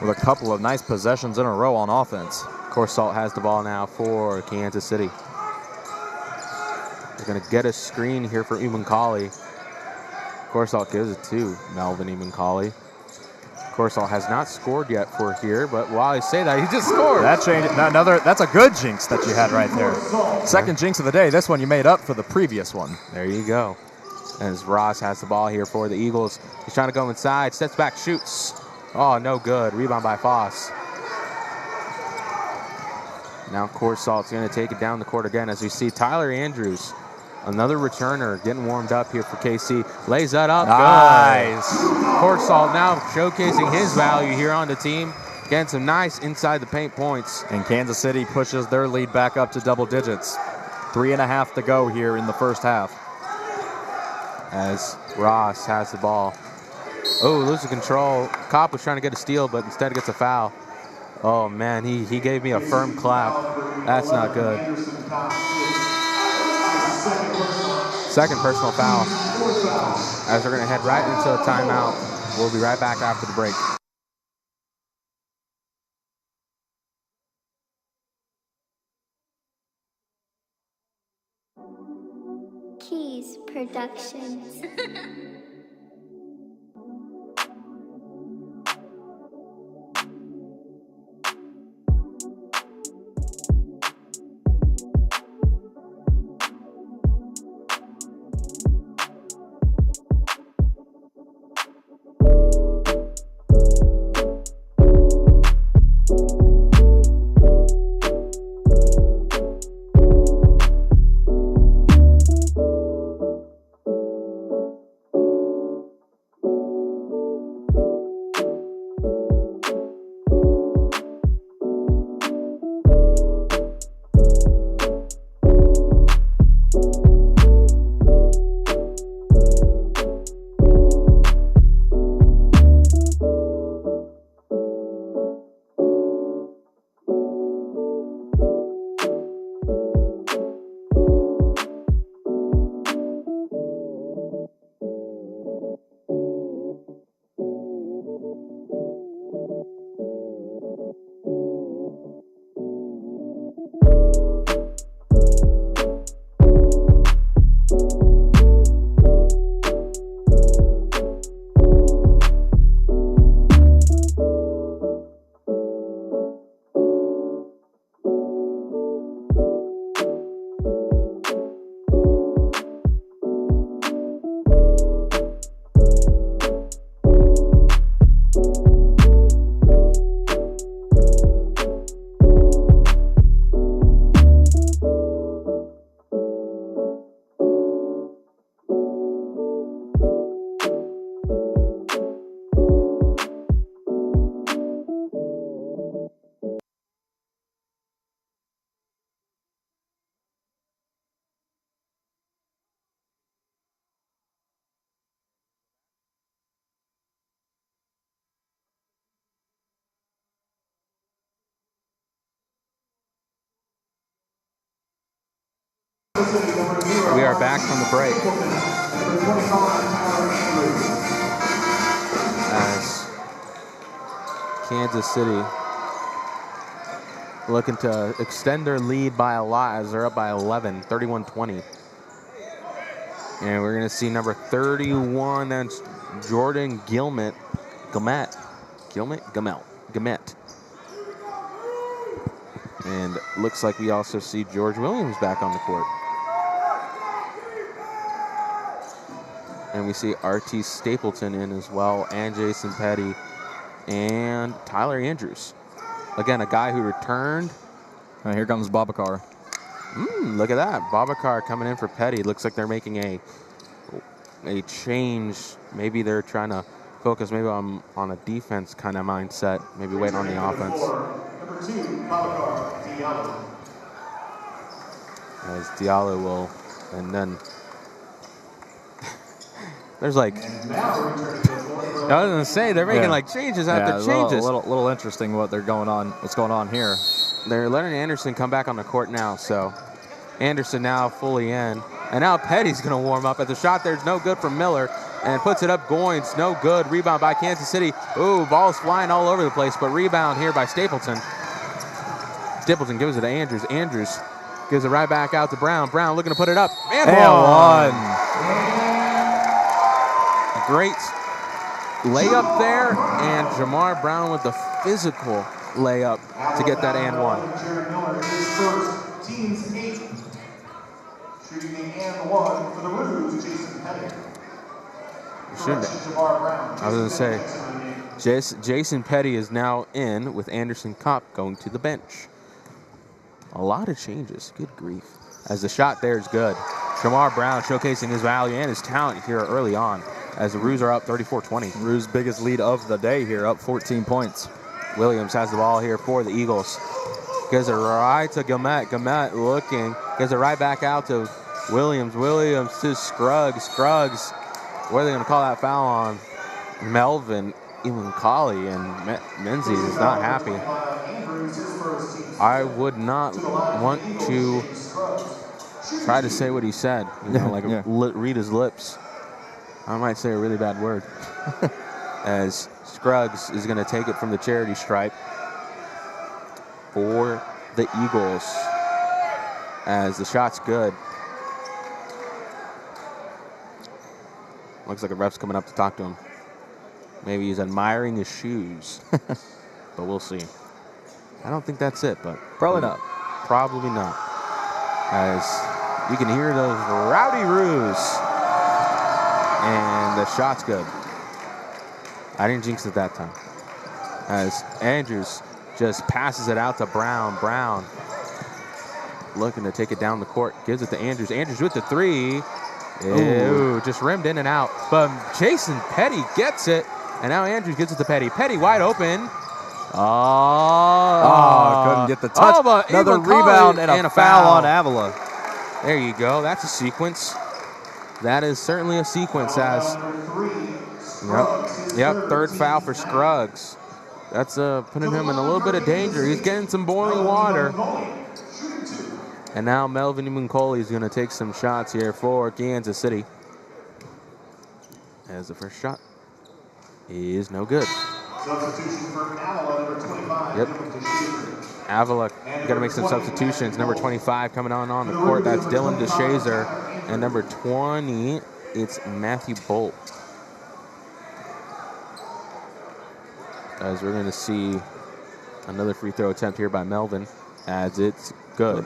with a couple of nice possessions in a row on offense. Corsall has the ball now for Kansas City. They're going to get a screen here for Umankali. Corsall gives it to Melvin Umankali. Corsall has not scored yet for here, but while I say that, he just scored. That changed. That's a good jinx that you had right there. Second jinx of the day. This one you made up for the previous one. There you go. As Ross has the ball here for the Eagles. He's trying to go inside. Steps back, shoots. Oh, no good. Rebound by Foss. Now Corsall's going to take it down the court again as we see Tyler Andrews, another returner, getting warmed up here for KC. Lays that up. Nice. Corsall now showcasing his value here on the team. Getting some nice inside the paint points. And Kansas City pushes their lead back up to double digits. 3.5 to go here in the first half. As Ross has the ball. Oh, loses control. Kopp was trying to get a steal, but instead gets a foul. Oh, man, he gave me a firm clap. That's not good. Second personal foul. As we're going to head right into a timeout. We'll be right back after the break. Keys Productions. We are back from the break. As Kansas City looking to extend their lead by a lot as they're up by 11, 31-20. And we're going to see number 31, that's Jordan Gilmet. And looks like we also see George Williams back on the court. And we see R.T. Stapleton in as well, and Jason Petty, and Tyler Andrews. Again, a guy who returned. And here comes Babacar. Look at that. Babacar coming in for Petty. Looks like they're making a change. Maybe they're trying to focus maybe on a defense kind of mindset. Maybe waiting on the offense. Number 2, Babacar Diallo. As Diallo will, and then there's like, I was gonna say they're making like changes after changes. A little interesting what's going on here. They're letting Anderson come back on the court now, so Anderson now fully in, and now Petty's gonna warm up. At the shot there's no good from Miller, and puts it up. Goins, no good. Rebound by Kansas City. Ooh, ball's flying all over the place, but rebound here by Stapleton. Stapleton gives it to Andrews. Andrews gives it right back out to Brown. Brown looking to put it up. And one. Great layup there, and Jamar Brown with the physical layup to get that and one. Jared Miller, his first, team's 8. Shooting the and one for the Roos, Jason Petty. I was going to say, Jason Petty is now in with Anderson Kopp going to the bench. A lot of changes. Good grief. As the shot there is good. Jamar Brown showcasing his value and his talent here early on as the Roos are up 34-20. Roos' biggest lead of the day here, up 14 points. Williams has the ball here for the Eagles. Gives it right to Gumet. Gumet looking. Gives it right back out to Williams. Williams to Scruggs. Scruggs. What are they going to call that foul on? Melvin, even Colley, and Menzies is not happy. I would not want to try to say what he said, read his lips. I might say a really bad word. As Scruggs is going to take it from the charity stripe for the Eagles. As the shot's good. Looks like a ref's coming up to talk to him. Maybe he's admiring his shoes. But we'll see. I don't think that's it, but probably not. Probably not. As you can hear those rowdy Roos. And the shot's good. I didn't jinx it that time. As Andrews just passes it out to Brown. Brown looking to take it down the court. Gives it to Andrews. Andrews with the three. Ooh, just rimmed in and out. But Jason Petty gets it. And now Andrews gets it to Petty. Petty wide open. Couldn't get the touch. But another rebound and a foul on Avila. There you go. That's a sequence. That is certainly a sequence. As yep, third foul for Scruggs. That's putting him in a little bit of danger. He's getting some boiling water. And now Melvin Muncoli is going to take some shots here for Kansas City. As the first shot is no good. Substitution for Avila, number 25. Yep. Avila got to make some substitutions. Number 25 coming on the court. That's Dylan DeShazer. And number 20, it's Matthew Bolt. As we're going to see another free throw attempt here by Melvin, as it's good.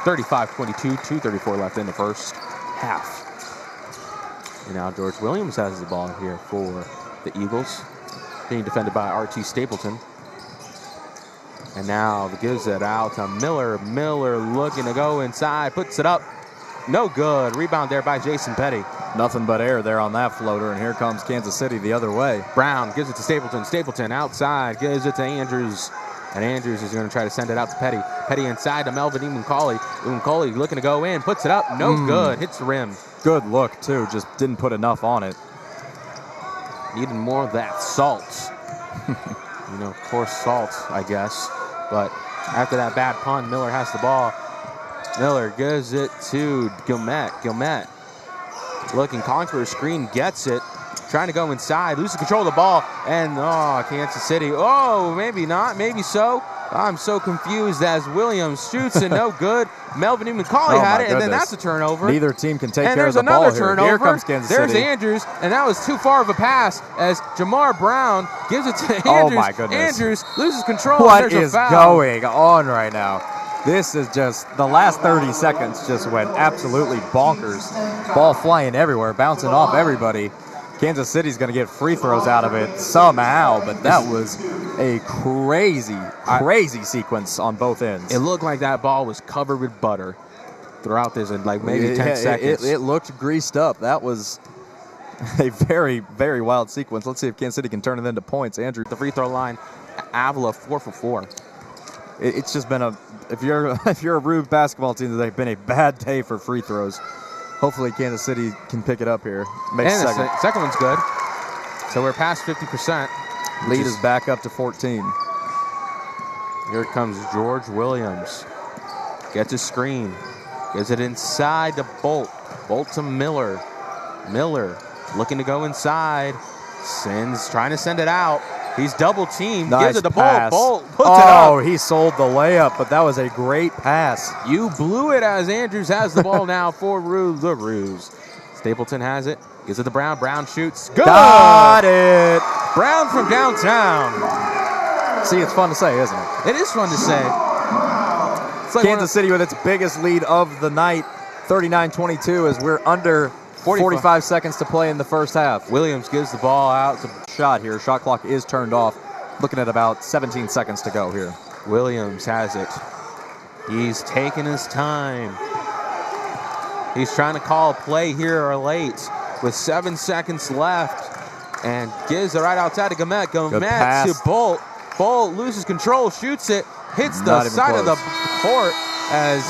35-22, 2:34 left in the first half. And now George Williams has the ball here for the Eagles, being defended by R.T. Stapleton. And now gives it out to Miller. Miller looking to go inside, puts it up. No good. Rebound there by Jason Petty. Nothing but air there on that floater, and here comes Kansas City the other way. Brown gives it to Stapleton. Stapleton outside, gives it to Andrews. And Andrews is going to try to send it out to Petty. Petty inside to Melvin Muncoli. Muncoli looking to go in, puts it up. No good. Hits the rim. Good look, too. Just didn't put enough on it. Needed more of that salt. Of course, salt, I guess. But after that bad pun, Miller has the ball. Miller gives it to Gumet. Gumet looking, calling for a screen, gets it. Trying to go inside, loses control of the ball, and Kansas City. Oh, maybe not, maybe so. I'm so confused as Williams shoots and no good. Melvin Muncoli had it, and then that's a turnover. Neither team can take care of the ball here. Turnover. Here comes Kansas City. There's Andrews, and that was too far of a pass as Jamar Brown gives it to Andrews. Oh, my goodness. Andrews loses control. What is going on right now? This is just, the last 30 seconds just went absolutely bonkers. Ball flying everywhere, bouncing off everybody. Kansas City's going to get free throws out of it somehow, but that was a crazy sequence on both ends. It looked like that ball was covered with butter throughout this in like maybe 10 seconds. It looked greased up. That was a very, very wild sequence. Let's see if Kansas City can turn it into points. Andrew, The free throw line, Avila 4 for 4. it's just been if you're a Roos basketball team, it's been a bad day for free throws. Hopefully Kansas City can pick it up here. Makes And second. the second one's good. So we're past 50%. Lead is back up to 14. Here comes George Williams. Gets a screen. Gives it inside to Bolt. Bolt to Miller. Miller looking to go inside. Trying to send it out. He's double teamed. Nice Gives it to pass. Bolt. Bolt puts it Oh, up. he sold the layup, but that was a great pass. You blew it as Andrews has the ball now for the Roos. Stapleton has it. Gives it to Brown. Brown shoots. Good. Got it. Brown from downtown. See, it's fun to say, isn't it? It is fun to say. It's like Kansas City with its biggest lead of the night, 39-22, as we're under 45 seconds to play in the first half. Williams gives the ball out to Shot here. Shot clock is turned off. Looking at about 17 seconds to go here. Williams has it. He's taking his time. He's trying to call a play here or late with 7 seconds left. And gives it right outside to Gomet. Gomet to Bolt. Bolt loses control, shoots it, hits the side of the court as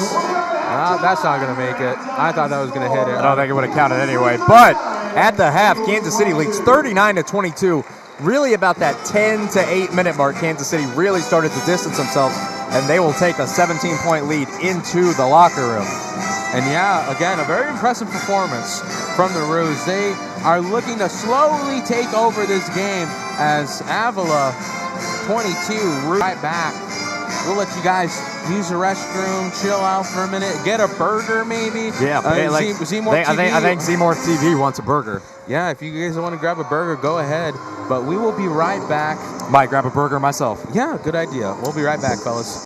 that's not going to make it. I thought that was going to hit it. I don't think it would have counted anyway. But at the half, Kansas City leads 39-22. Really about that 10 to 8 minute mark, Kansas City really started to distance themselves, and they will take a 17-point lead into the locker room. And yeah, again, a very impressive performance from the Roos. They are looking to slowly take over this game as Avila 22 right back. We'll let you guys use the restroom, chill out for a minute, get a burger maybe. Yeah, Seymour TV. I think Seymour TV wants a burger. Yeah, if you guys want to grab a burger, go ahead. But we will be right back. Might grab a burger myself. Yeah, good idea. We'll be right back, fellas.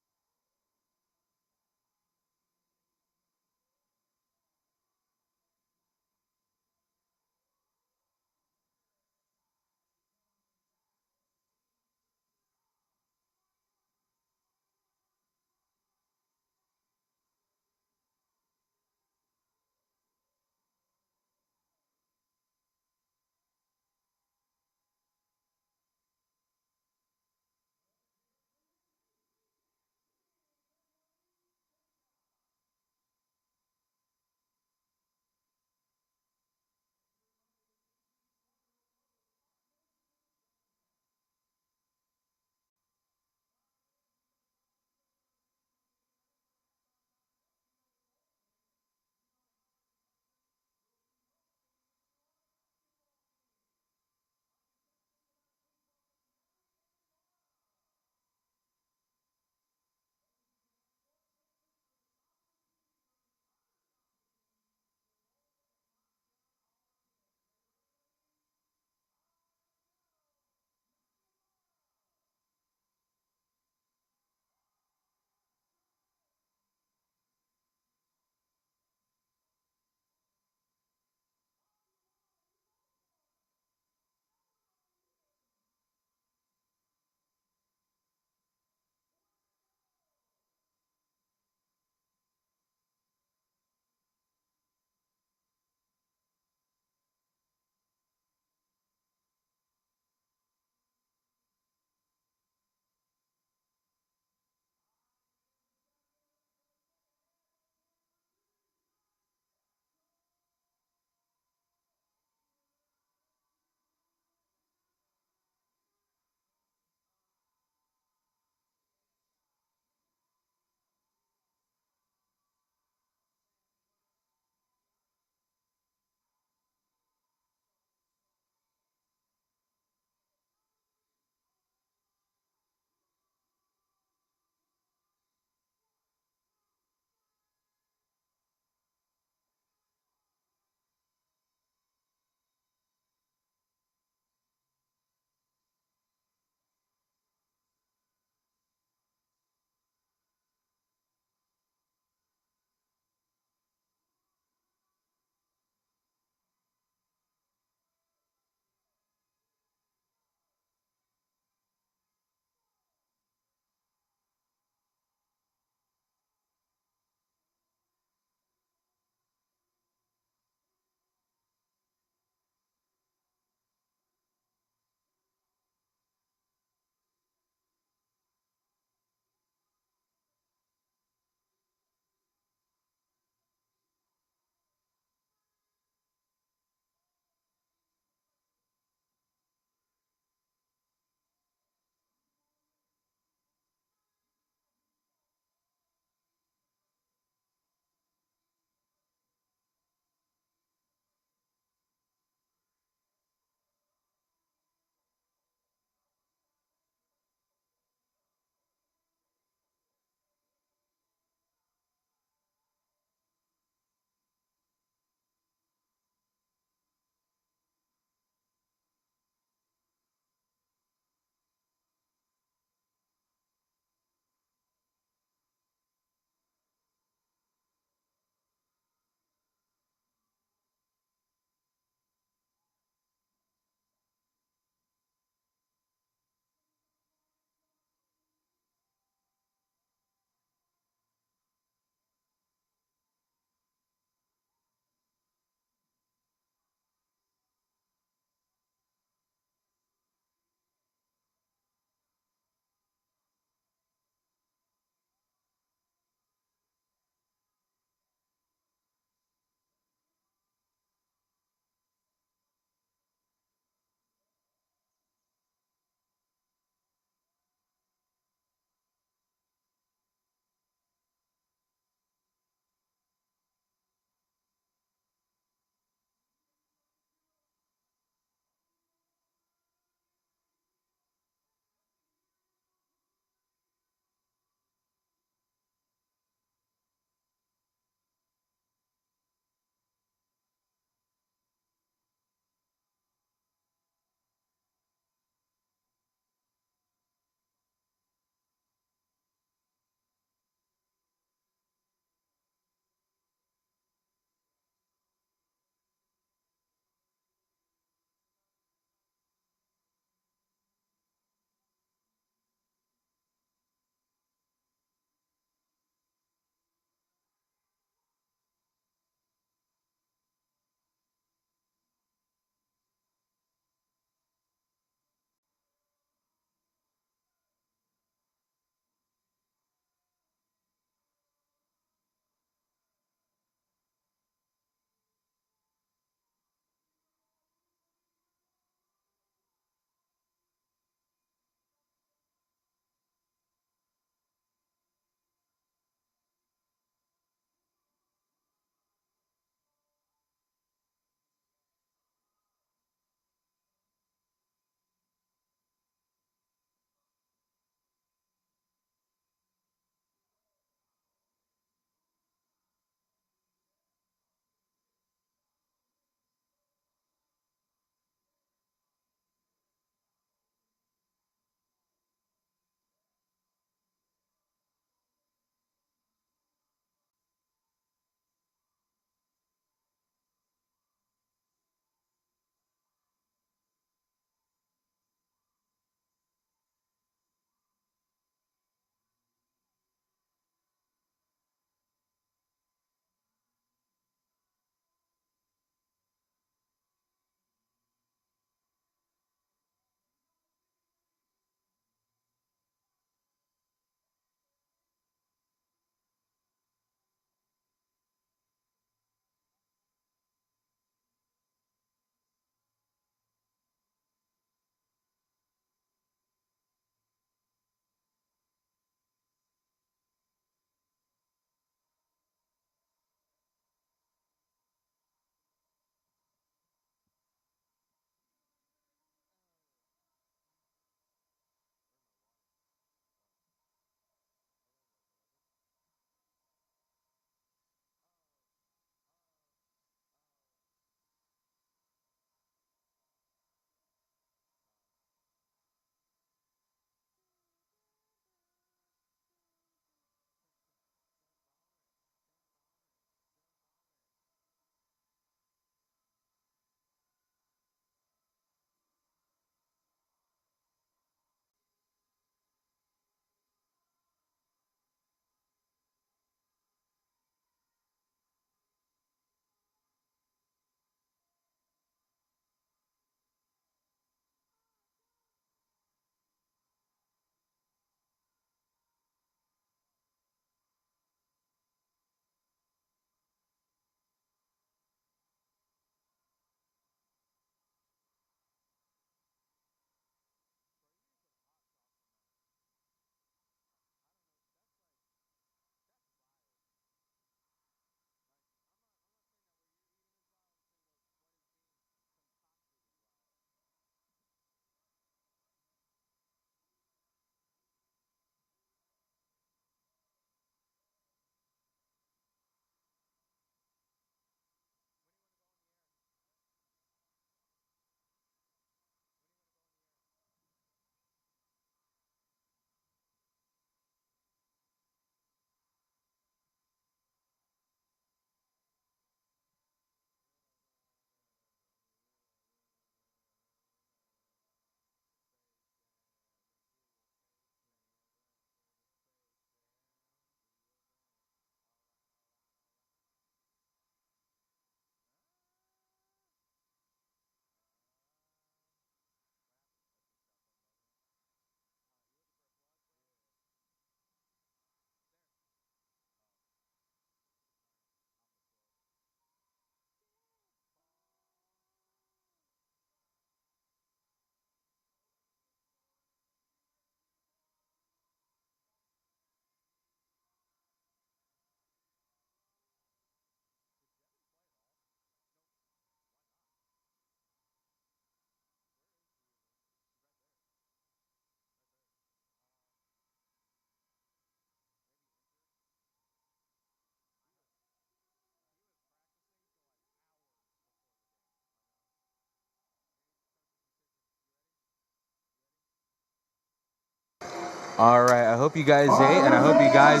All right, I hope you guys ate, and I hope you guys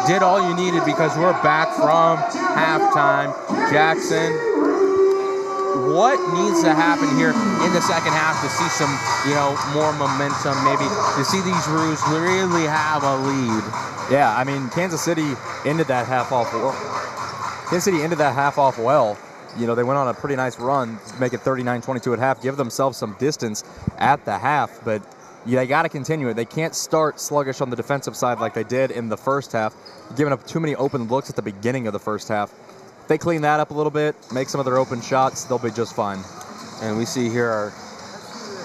did all you needed because we're back from halftime. Jackson, what needs to happen here in the second half to see some, more momentum, maybe to see these Roos really have a lead? Yeah, I mean, Kansas City ended that half off well. They went on a pretty nice run, make it 39-22 at half, give themselves some distance at the half, but they got to continue it. They can't start sluggish on the defensive side like they did in the first half, giving up too many open looks at the beginning of the first half. If they clean that up a little bit, make some of their open shots, they'll be just fine. And we see here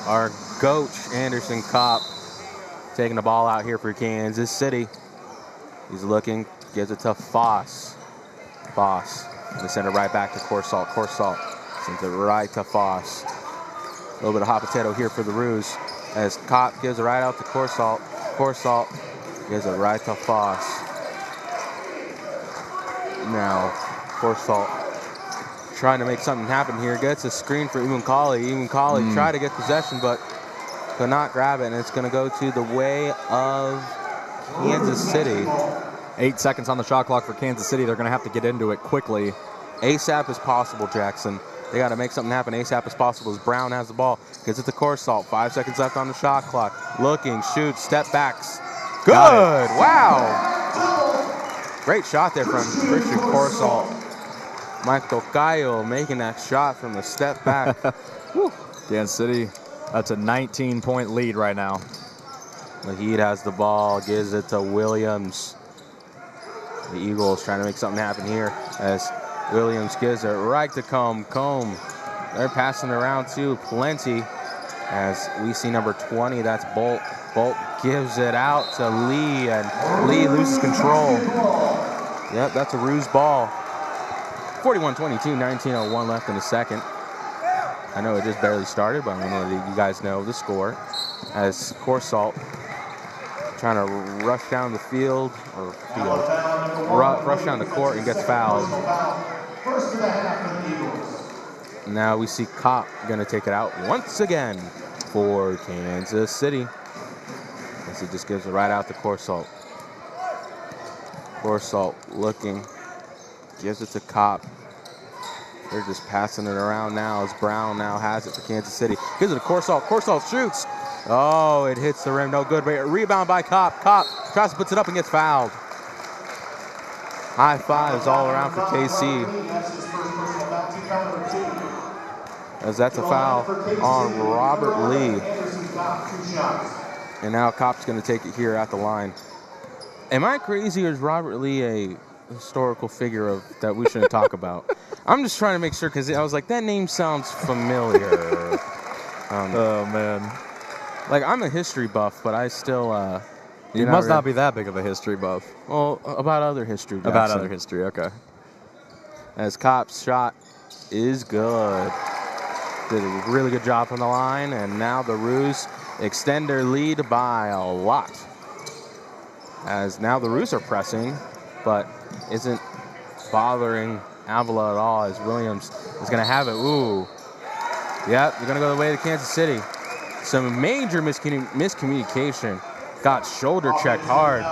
our coach, Anderson Kopp, taking the ball out here for Kansas City. He's looking, gives it to Foss. Foss, they send it right back to Corsalt. Corsalt sends it right to Foss. A little bit of hot potato here for the Roos as Kopp gives it right out to Corsalt. Corsalt gives it right to Foss. Now, Corsalt trying to make something happen here. Gets a screen for Umunkali. Tried to get possession, but could not grab it, and it's going to go to the way of Kansas City. 8 seconds on the shot clock for Kansas City. They're going to have to get into it quickly. ASAP is possible, Jackson. They got to make something happen. ASAP is possible as Brown has the ball. Gets it to Corsalt. 5 seconds left on the shot clock. Looking, shoots, step backs. Good. Wow. Great shot there from Cristian Corsalt. Mike Tocayo making that shot from the step back. Kansas City, that's a 19-point lead right now. Mahid has the ball, gives it to Williams. The Eagles trying to make something happen here as Williams gives it right to Combe. Combe, they're passing around too, plenty. As we see number 20, that's Bolt. Bolt gives it out to Lee, and Lee loses control. Yep, that's a Roos ball. 41-22, 19:01 left in the second. I know it just barely started, but I want to let you guys know the score. As Corsalt trying to rush down the field, rush down the court and gets fouled. Now we see Kopp going to take it out once again for Kansas City. As he just gives it right out to Corsalt. Corsalt looking, gives it to Kopp. They're just passing it around now as Brown now has it for Kansas City. Gives it to Corsalt. Corsalt shoots. Oh, it hits the rim. No good. Rebound by Kopp. Kopp tries to put it up and gets fouled. High fives all around for KC. As that's a foul on Robert Lee. And now Kopp's going to take it here at the line. Am I crazy, or is Robert Lee a historical figure that we shouldn't talk about? I'm just trying to make sure because I was like, that name sounds familiar. Oh, man. Like, I'm a history buff, but I still... you must not be that big of a history buff. Well, about other history, Jackson. About other history, okay. As Kopp's shot is good. Did a really good job from the line, and now the Roos extend their lead by a lot. As now the Roos are pressing, but isn't bothering Avila at all, as Williams is going to have it. Ooh. Yep, they're going to go the way of Kansas City. Some major miscommunication. Got shoulder checked hard.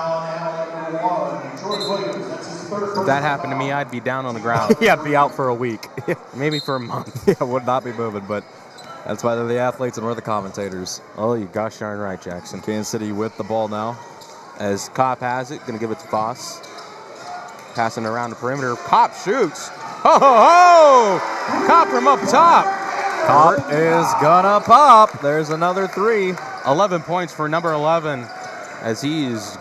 If that happened to me, I'd be down on the ground. Yeah, I'd be out for a week. Maybe for a month. Yeah, would not be moving, but that's why they're the athletes and we're the commentators. Oh, you gosh darn right, Jackson. Kansas City with the ball now. As Kopp has it, going to give it to Foss. Passing around the perimeter. Kopp shoots. Ho, ho, ho! Kopp from up top. Kopp is gonna pop. There's another three. 11 points for number 11 as he's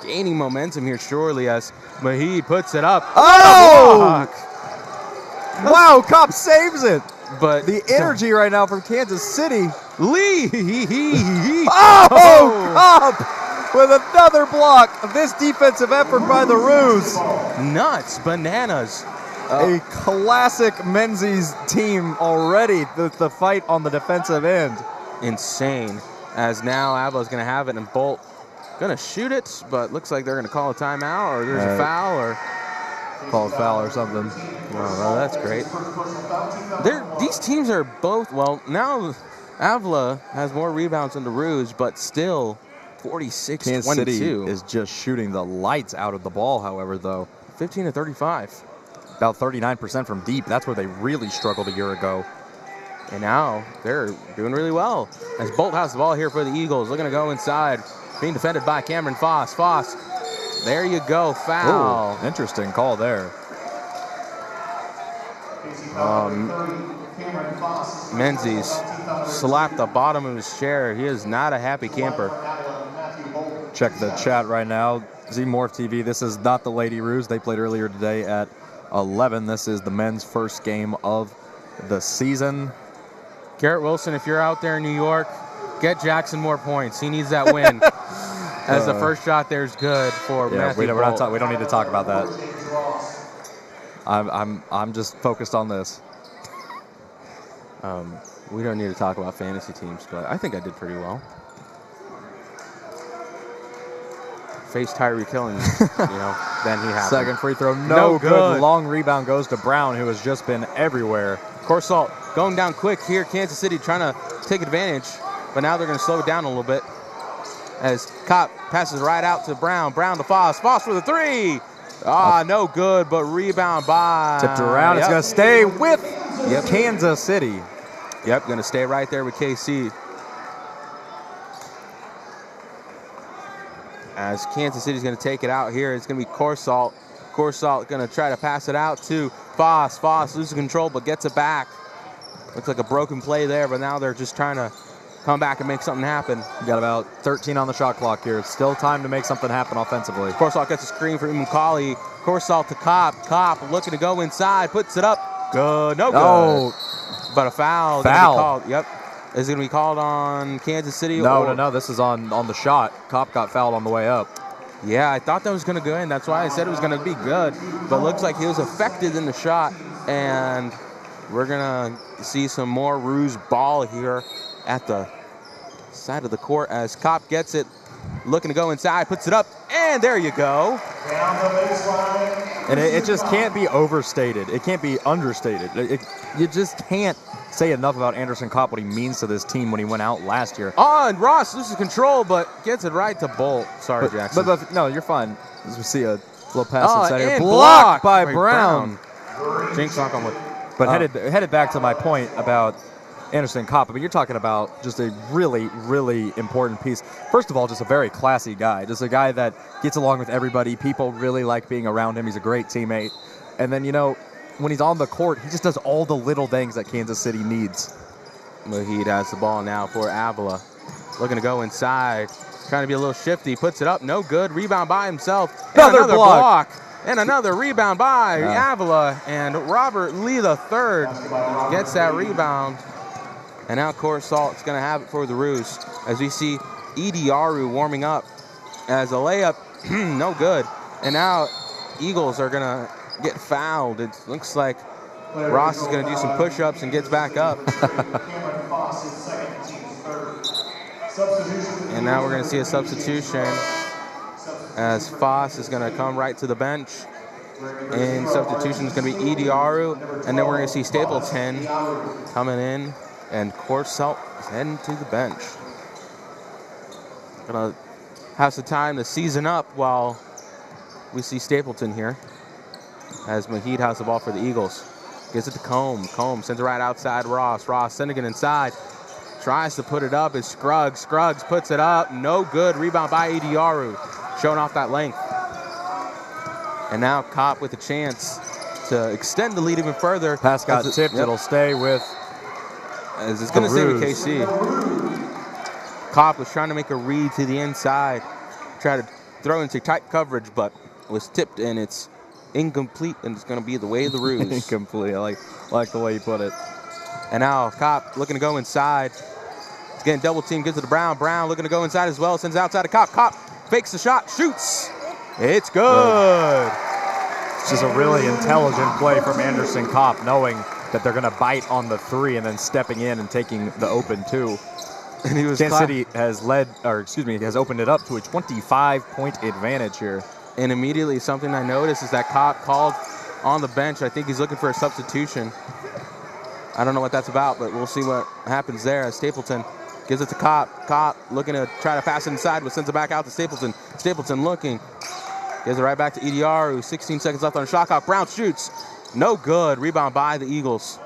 gaining momentum here surely as Mahid puts it up. Oh! Wow, Kopp saves it. But the energy right now from Kansas City. Lee! Oh! Kopp with another block. This defensive effort by the Roos. Nuts, bananas. A classic Menzies team already. The fight on the defensive end. Insane. As now Avila's going to have it and Bolt going to shoot it, but looks like they're going to call a timeout or there's a foul or call a foul or something. Well, that's great. These teams are both, well, now Avila has more rebounds than the Roos, but still 46-22. Kansas City is just shooting the lights out of the ball, however, though. 15-35. About 39% from deep. That's where they really struggled a year ago. And now they're doing really well. As Bolt has the ball here for the Eagles. Looking to go inside. Being defended by Cameron Foss. Foss, there you go, foul. Ooh, interesting call there. Menzies slapped the bottom of his chair. He is not a happy camper. Check the chat right now. Z-Morph TV, this is not the Lady Roos. They played earlier today at 11. This is the men's first game of the season. Garrett Wilson, if you're out there in New York, get Jackson more points. He needs that win. As the first shot there is good for Matthew Bolt. We don't need to talk about that. I'm just focused on this. We don't need to talk about fantasy teams, but I think I did pretty well. Face Tyreek Hill, and then he happened. Second free throw, no good. Long rebound goes to Brown, who has just been everywhere. Corsalt going down quick here. Kansas City trying to take advantage, but now they're going to slow it down a little bit. As Kopp passes right out to Brown. Brown to Foss. Foss for the three. No good, but rebound by. Tipped around. It's going to stay with Kansas City. Yep, going to stay right there with KC. As Kansas City's going to take it out here, it's going to be Corsalt. Corsalt going to try to pass it out to Foss. Foss loses control, but gets it back. Looks like a broken play there, but now they're just trying to come back and make something happen. We got about 13 on the shot clock here. Still time to make something happen offensively. Corsalt gets a screen for Imukali. Corsalt to Kopp. Kopp looking to go inside, puts it up. Good, no good. Oh, but a foul. Foul. Yep. Is it going to be called on Kansas City? No. This is on the shot. Kopp got fouled on the way up. Yeah, I thought that was going to go in. That's why I said it was going to be good. But it looks like he was affected in the shot. And we're going to see some more Roos ball here at the side of the court as Kopp gets it. Looking to go inside, puts it up, and there you go. And it just can't be overstated. It can't be understated. You just can't say enough about Anderson Kopp, what he means to this team when he went out last year. And Ross loses control, but gets it right to Bolt. Sorry, Jackson. But no, you're fine. As we see a little pass inside here. And blocked by Brown. Jinx knock on wood. But headed back to my point about Anderson Kopp. I mean, you're talking about just a really, really important piece. First of all, just a very classy guy. Just a guy that gets along with everybody. People really like being around him. He's a great teammate. And then, when he's on the court, he just does all the little things that Kansas City needs. Mahid has the ball now for Avila. Looking to go inside. Trying to be a little shifty. Puts it up. No good. Rebound by himself. Another block. And another rebound by Avila. And Robert Lee III gets that rebound. And now Corsalt's going to have it for the Roos as we see Ediaru warming up as a layup, no good. And now Eagles are going to get fouled. It looks like Ross is going to do some push-ups and gets back up. And now we're going to see a substitution as Foss is going to come right to the bench. And substitution is going to be Ediaru. And then we're going to see Stapleton coming in. And Corsalt is heading to the bench. Gonna have some time to season up while we see Stapleton here. As Mahid has the ball for the Eagles. Gives it to Combe. Combe sends it right outside Ross. Ross sending it inside. Tries to put it up. It's Scruggs. Scruggs puts it up. No good. Rebound by Ediaru. Showing off that length. And now Kopp with a chance to extend the lead even further. Pass got tipped. It'll stay with... As it's going to stay with KC. Kopp was trying to make a read to the inside. Tried to throw into tight coverage, but was tipped, and it's incomplete, and it's going to be the way of the Roos. Incomplete. I like the way you put it. And now Kopp looking to go inside. He's getting double team, gives it to Brown. Brown looking to go inside as well. Sends it outside to Kopp. Kopp fakes the shot, shoots. It's good. It's just a really intelligent play from Anderson Kopp, knowing that they're going to bite on the three and then stepping in and taking the open two. And he was Kansas City has has opened it up to a 25-point advantage here. And immediately something I noticed is that Kopp called on the bench. I think he's looking for a substitution. I don't know what that's about, but we'll see what happens there as Stapleton Gives it to Kopp. Kopp looking to try to pass it inside, but sends it back out to Stapleton. Stapleton looking. Gives it right back to Ediaru. 16 seconds left on the shot clock. Brown shoots. No good. Rebound by the Eagles.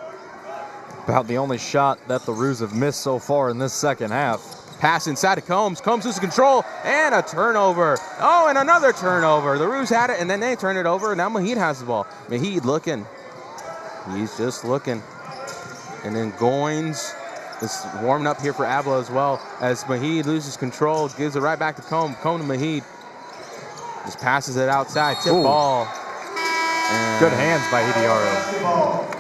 About the only shot that the Roos have missed so far in this second half. Pass inside to Combs. Combs loses control, and a turnover. Oh, and another turnover. The Roos had it, and then they turned it over. Now Mahid has the ball. Mahid looking. He's just looking. And then Goins is warming up here for Avila as well. As Mahid loses control, gives it right back to Combe. Combe to Mahid. Just passes it outside. Tip ball. And good hands by Ediaru.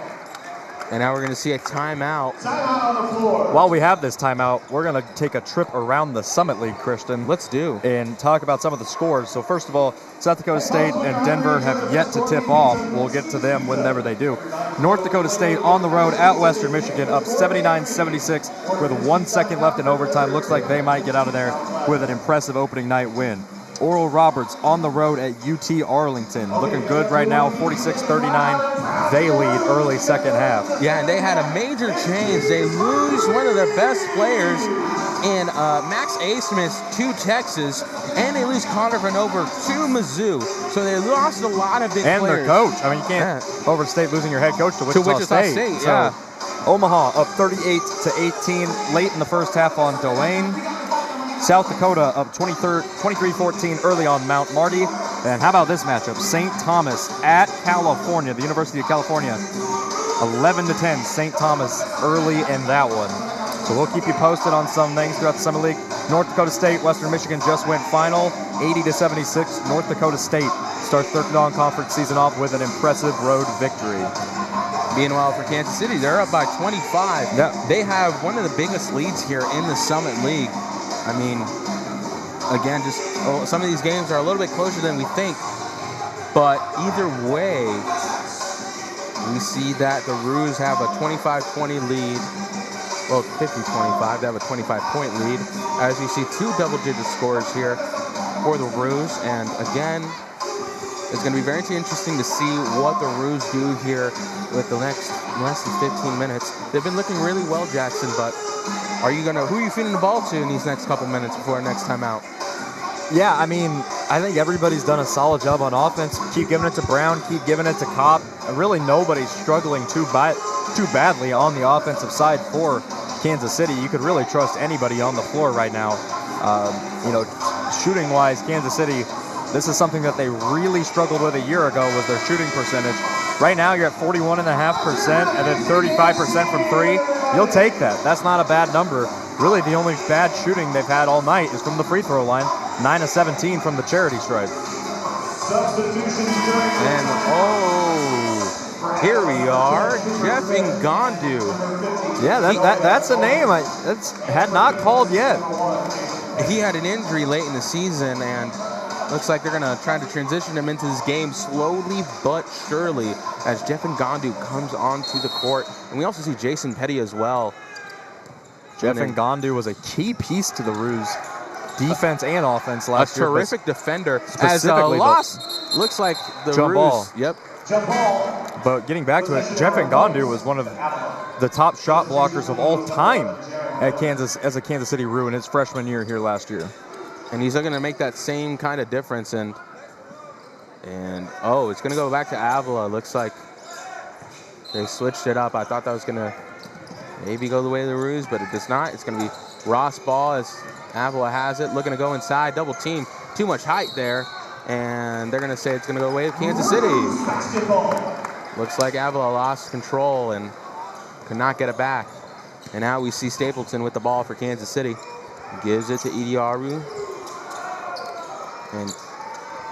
And now we're going to see a timeout. Timeout on the floor. While we have this timeout, we're going to take a trip around the Summit League, Christian. Let's do. And talk about some of the scores. So first of all, South Dakota State and Denver have yet to tip off. We'll get to them whenever they do. North Dakota State on the road at Western Michigan, up 79-76 with 1 second left in overtime. Looks like they might get out of there with an impressive opening night win. Oral Roberts on the road at UT Arlington. Looking good right now, 46-39. They lead early second half. Yeah, and they had a major change. They lose one of their best players in Max Asmus to Texas, and they lose Connor Vanover to Mizzou. So they lost a lot of big players. And their coach. I mean, you can't overstate losing your head coach to Wichita State. Yeah. So, Omaha up 38-18 late in the first half on Delane. South Dakota up 23-14 early on Mount Marty. And how about this matchup? St. Thomas at California, the University of California. 11-10, St. Thomas early in that one. So we'll keep you posted on some things throughout the Summer League. North Dakota State, Western Michigan just went final, 80-76. North Dakota State starts their non-conference season off with an impressive road victory. Meanwhile, for Kansas City, they're up by 25. Yeah. They have one of the biggest leads here in the Summit League. I mean, again, just some of these games are a little bit closer than we think. But either way, we see that the Roos have a 25-20 lead. Well, 50-25. They have a 25-point lead. As you see, two double-digit scores here for the Roos. And again, it's going to be very interesting to see what the Roos do here with the next less than 15 minutes. They've been looking really well, Jackson, but who are you feeding the ball to in these next couple minutes before next time out? Yeah, I mean, I think everybody's done a solid job on offense. Keep giving it to Brown, keep giving it to Kopp. Really nobody's struggling too badly on the offensive side for Kansas City. You could really trust anybody on the floor right now. Shooting-wise, Kansas City, this is something that they really struggled with a year ago, was their shooting percentage. Right now, you're at 41.5% and then 35% from three. You'll take that. That's not a bad number. Really, the only bad shooting they've had all night is from the free throw line. 9 of 17 from the charity stripe. And here we are, Jeff Ngandu. Yeah, that's a name that's had not called yet. He had an injury late in the season, and looks like they're going to try to transition him into this game slowly but surely as Jeff Ngandu comes onto the court. And we also see Jason Petty as well. Jeff Ngandu was a key piece to the Roos defense and offense last year. A terrific defender. Specifically, looks like the jump Roos. Ball. Yep. Jump ball. But getting back to it, Jeff Ngandu was one of the top shot blockers of all time at Kansas as a Kansas City Roo in his freshman year here last year. And he's going to make that same kind of difference. And it's going to go back to Avila. Looks like they switched it up. I thought that was going to maybe go the way of the Roos, but it does not. It's going to be Ross Ball as Avila has it. Looking to go inside. Double team. Too much height there. And they're going to say it's going to go away with Kansas City. Looks like Avila lost control and could not get it back. And now we see Stapleton with the ball for Kansas City. Gives it to Ediaru. And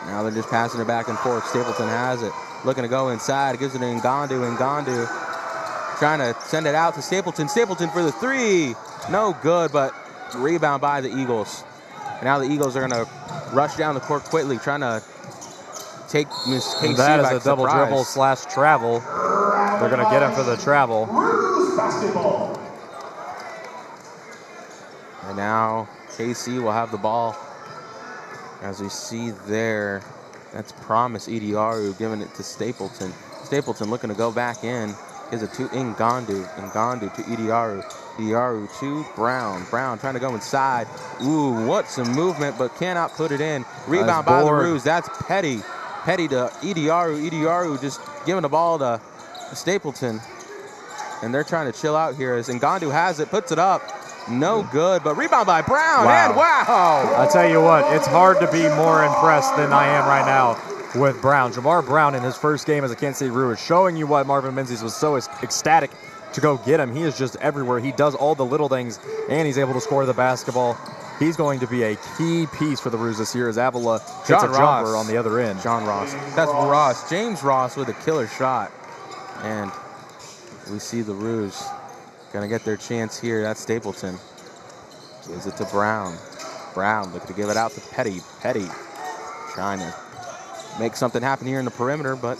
now they're just passing it back and forth. Stapleton has it. Looking to go inside. Gives it to Ngandu. Ngandu trying to send it out to Stapleton. Stapleton for the three. No good, but rebound by the Eagles. And now the Eagles are going to rush down the court quickly, trying to take Miss KC that is by a double dribble / travel. They're going to get him for the travel. And now KC will have the ball. As we see there, that's Promise Ediaru giving it to Stapleton. Stapleton looking to go back in. Gives it to Ngandu. Ngandu to Ediaru. Diaru to Brown. Brown trying to go inside. Ooh, what some movement, but cannot put it in. Rebound by the Roos. That's Petty. Petty to Ediaru. Ediaru just giving the ball to Stapleton. And they're trying to chill out here as Ngandu has it, puts it up. No good, but rebound by Brown. Wow. And wow. I tell you what, it's hard to be more impressed than I am right now with Brown. Jamar Brown in his first game as a Kansas City Roos is showing you why Marvin Menzies was so ecstatic to go get him. He is just everywhere. He does all the little things, and he's able to score the basketball. He's going to be a key piece for the Roos this year as Avila hits a jumper on the other end. John Ross. That's Ross. James Ross with a killer shot. And we see the Roos going to get their chance here. That's Stapleton. Gives it to Brown. Brown looking to give it out to Petty. Petty trying to make something happen here in the perimeter, but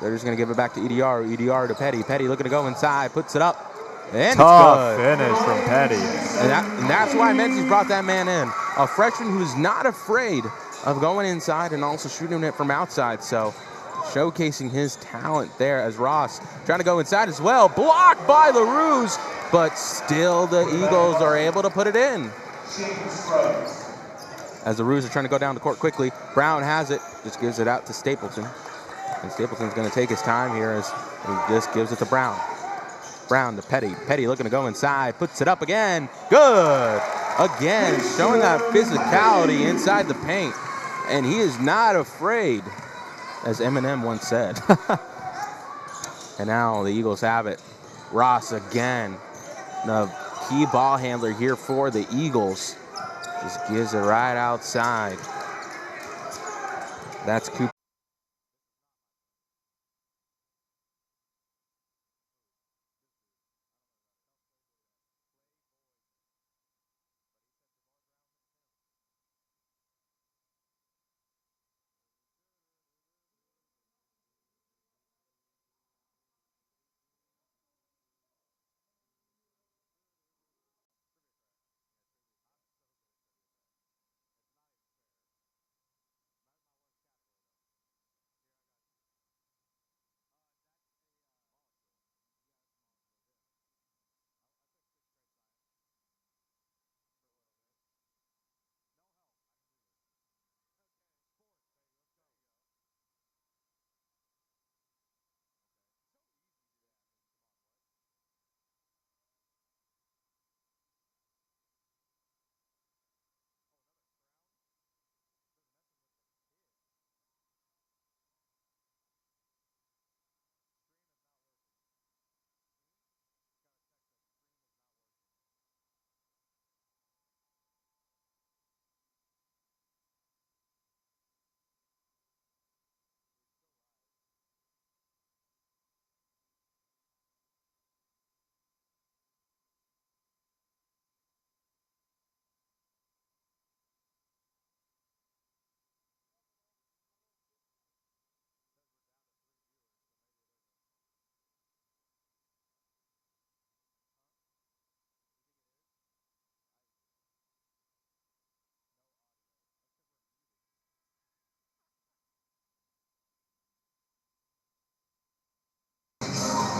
they're just going to give it back to Ediaru. Ediaru to Petty. Petty looking to go inside. Puts it up. And tough it's good. finish from Petty. And that's why Menzies brought that man in. A freshman who's not afraid of going inside and also shooting it from outside. So showcasing his talent there as Ross trying to go inside as well. Blocked by the Roos, but still the Eagles are able to put it in. As the Roos are trying to go down the court quickly, Brown has it, just gives it out to Stapleton. And Stapleton's going to take his time here as he just gives it to Brown. Brown to Petty. Petty looking to go inside, puts it up again. Good! Again, showing that physicality inside the paint. And he is not afraid, as Eminem once said. And now the Eagles have it. Ross again, the key ball handler here for the Eagles. Just gives it right outside. That's Cooper.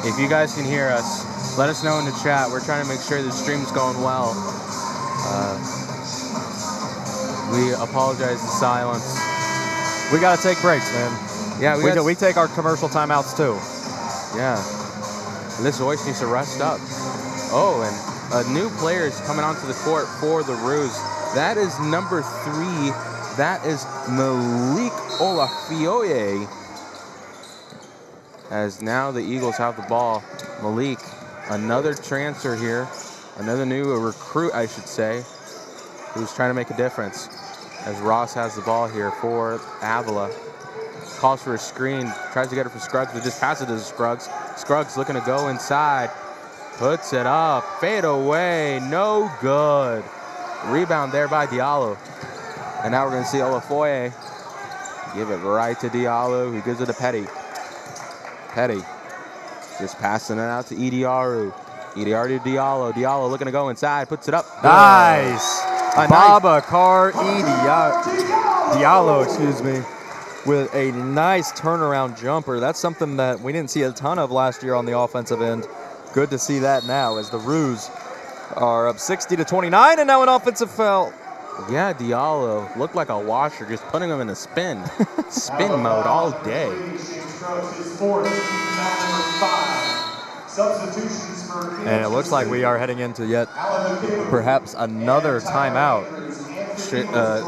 If you guys can hear us, let us know in the chat. We're trying to make sure the stream's going well. We apologize the silence. We got to take breaks, man. Yeah, we take our commercial timeouts too. Yeah. And this voice needs to rest up. Oh, and a new player is coming onto the court for the Roos. That is number 3. That is Malik Olafioye. As now the Eagles have the ball. Malik, another transfer here. Another new recruit, I should say, who's trying to make a difference. As Ross has the ball here for Avila. Calls for a screen, tries to get it for Scruggs, but just passes it to Scruggs. Scruggs looking to go inside. Puts it up, fade away, no good. Rebound there by Diallo. And now we're going to see Olafoye give it right to Diallo, who gives it to Petty. Petty just passing it out to Ediaru. Ediaru to Diallo. Diallo looking to go inside, puts it up. Nice. Babacar Diallo, excuse me, with a nice turnaround jumper. That's something that we didn't see a ton of last year on the offensive end. Good to see that now as the Roos are up 60-29, and now an offensive foul. Yeah, Diallo looked like a washer, just putting him in a spin mode all day. And it looks like we are heading into yet perhaps another timeout.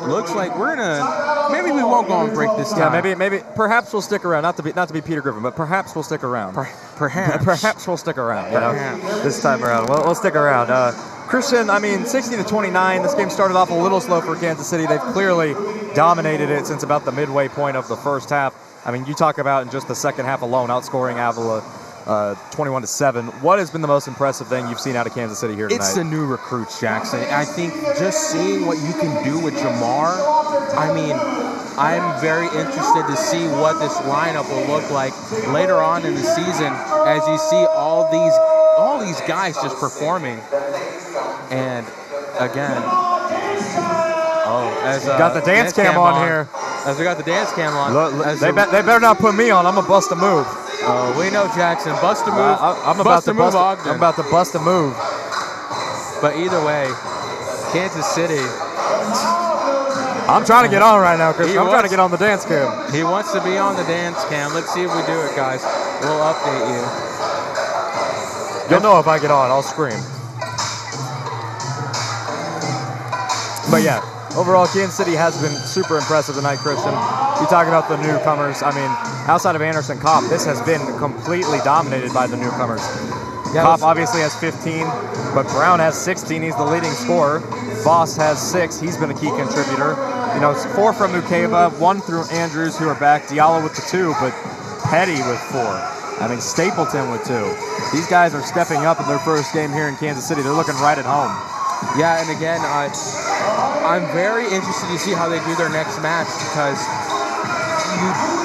Looks like we're gonna. Maybe we won't go on break this time. Yeah, maybe. Perhaps we'll stick around. Not to be Peter Griffin, but perhaps we'll stick around. Perhaps. Perhaps we'll stick around. You know, this time around, we'll stick around. Cristian, 60-29. This game started off a little slow for Kansas City. They've clearly dominated it since about the midway point of the first half. I mean, you talk about in just the second half alone, outscoring Avila 21-7. What has been the most impressive thing you've seen out of Kansas City here tonight? It's the new recruits, Jackson. I think just seeing what you can do with Jamar, I'm very interested to see what this lineup will look like later on in the season as you see all these guys just performing. And again, got the dance cam on here. As we got the dance cam on. They better not put me on. I'm going to bust a move. We know, Jackson. Bust a move. I'm about to bust Ogden. I'm about to bust a move. But either way, Kansas City. I'm trying to get on right now, Chris. I'm trying to get on the dance cam. He wants to be on the dance cam. Let's see if we do it, guys. We'll update you. You'll know if I get on. I'll scream. But yeah, overall, Kansas City has been super impressive tonight, Cristian. You talk about the newcomers. Outside of Anderson Kopp, this has been completely dominated by the newcomers. Yeah, Kopp obviously has 15, but Brown has 16. He's the leading scorer. Voss has 6. He's been a key contributor. It's 4 from Mukeva, 1 through Andrews, who are back. Diallo with the 2, but Petty with 4. Stapleton with 2. These guys are stepping up in their first game here in Kansas City. They're looking right at home. Yeah, and again, I'm very interested to see how they do their next match because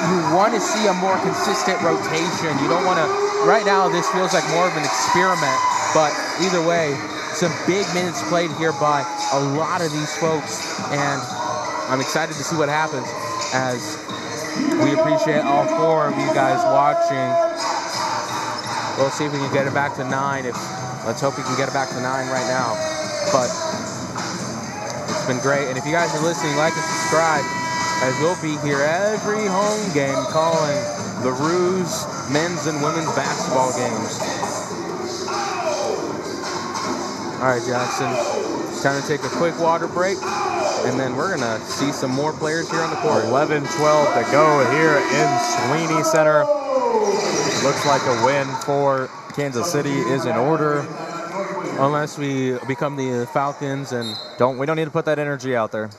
you want to see a more consistent rotation. You don't want to. Right now, this feels like more of an experiment, but either way, some big minutes played here by a lot of these folks, and I'm excited to see what happens as we appreciate all 4 of you guys watching. We'll see if we can get it back to 9. Let's hope we can get it back to 9 right now. But it's been great. And if you guys are listening, like and subscribe, as we'll be here every home game calling the Roos men's and women's basketball games. All right, Jackson. It's time to take a quick water break, and then we're going to see some more players here on the court. 11-12 to go here in Swinney Center. Looks like a win for Kansas City is in order. Unless we become the Falcons and we don't need to put that energy out there.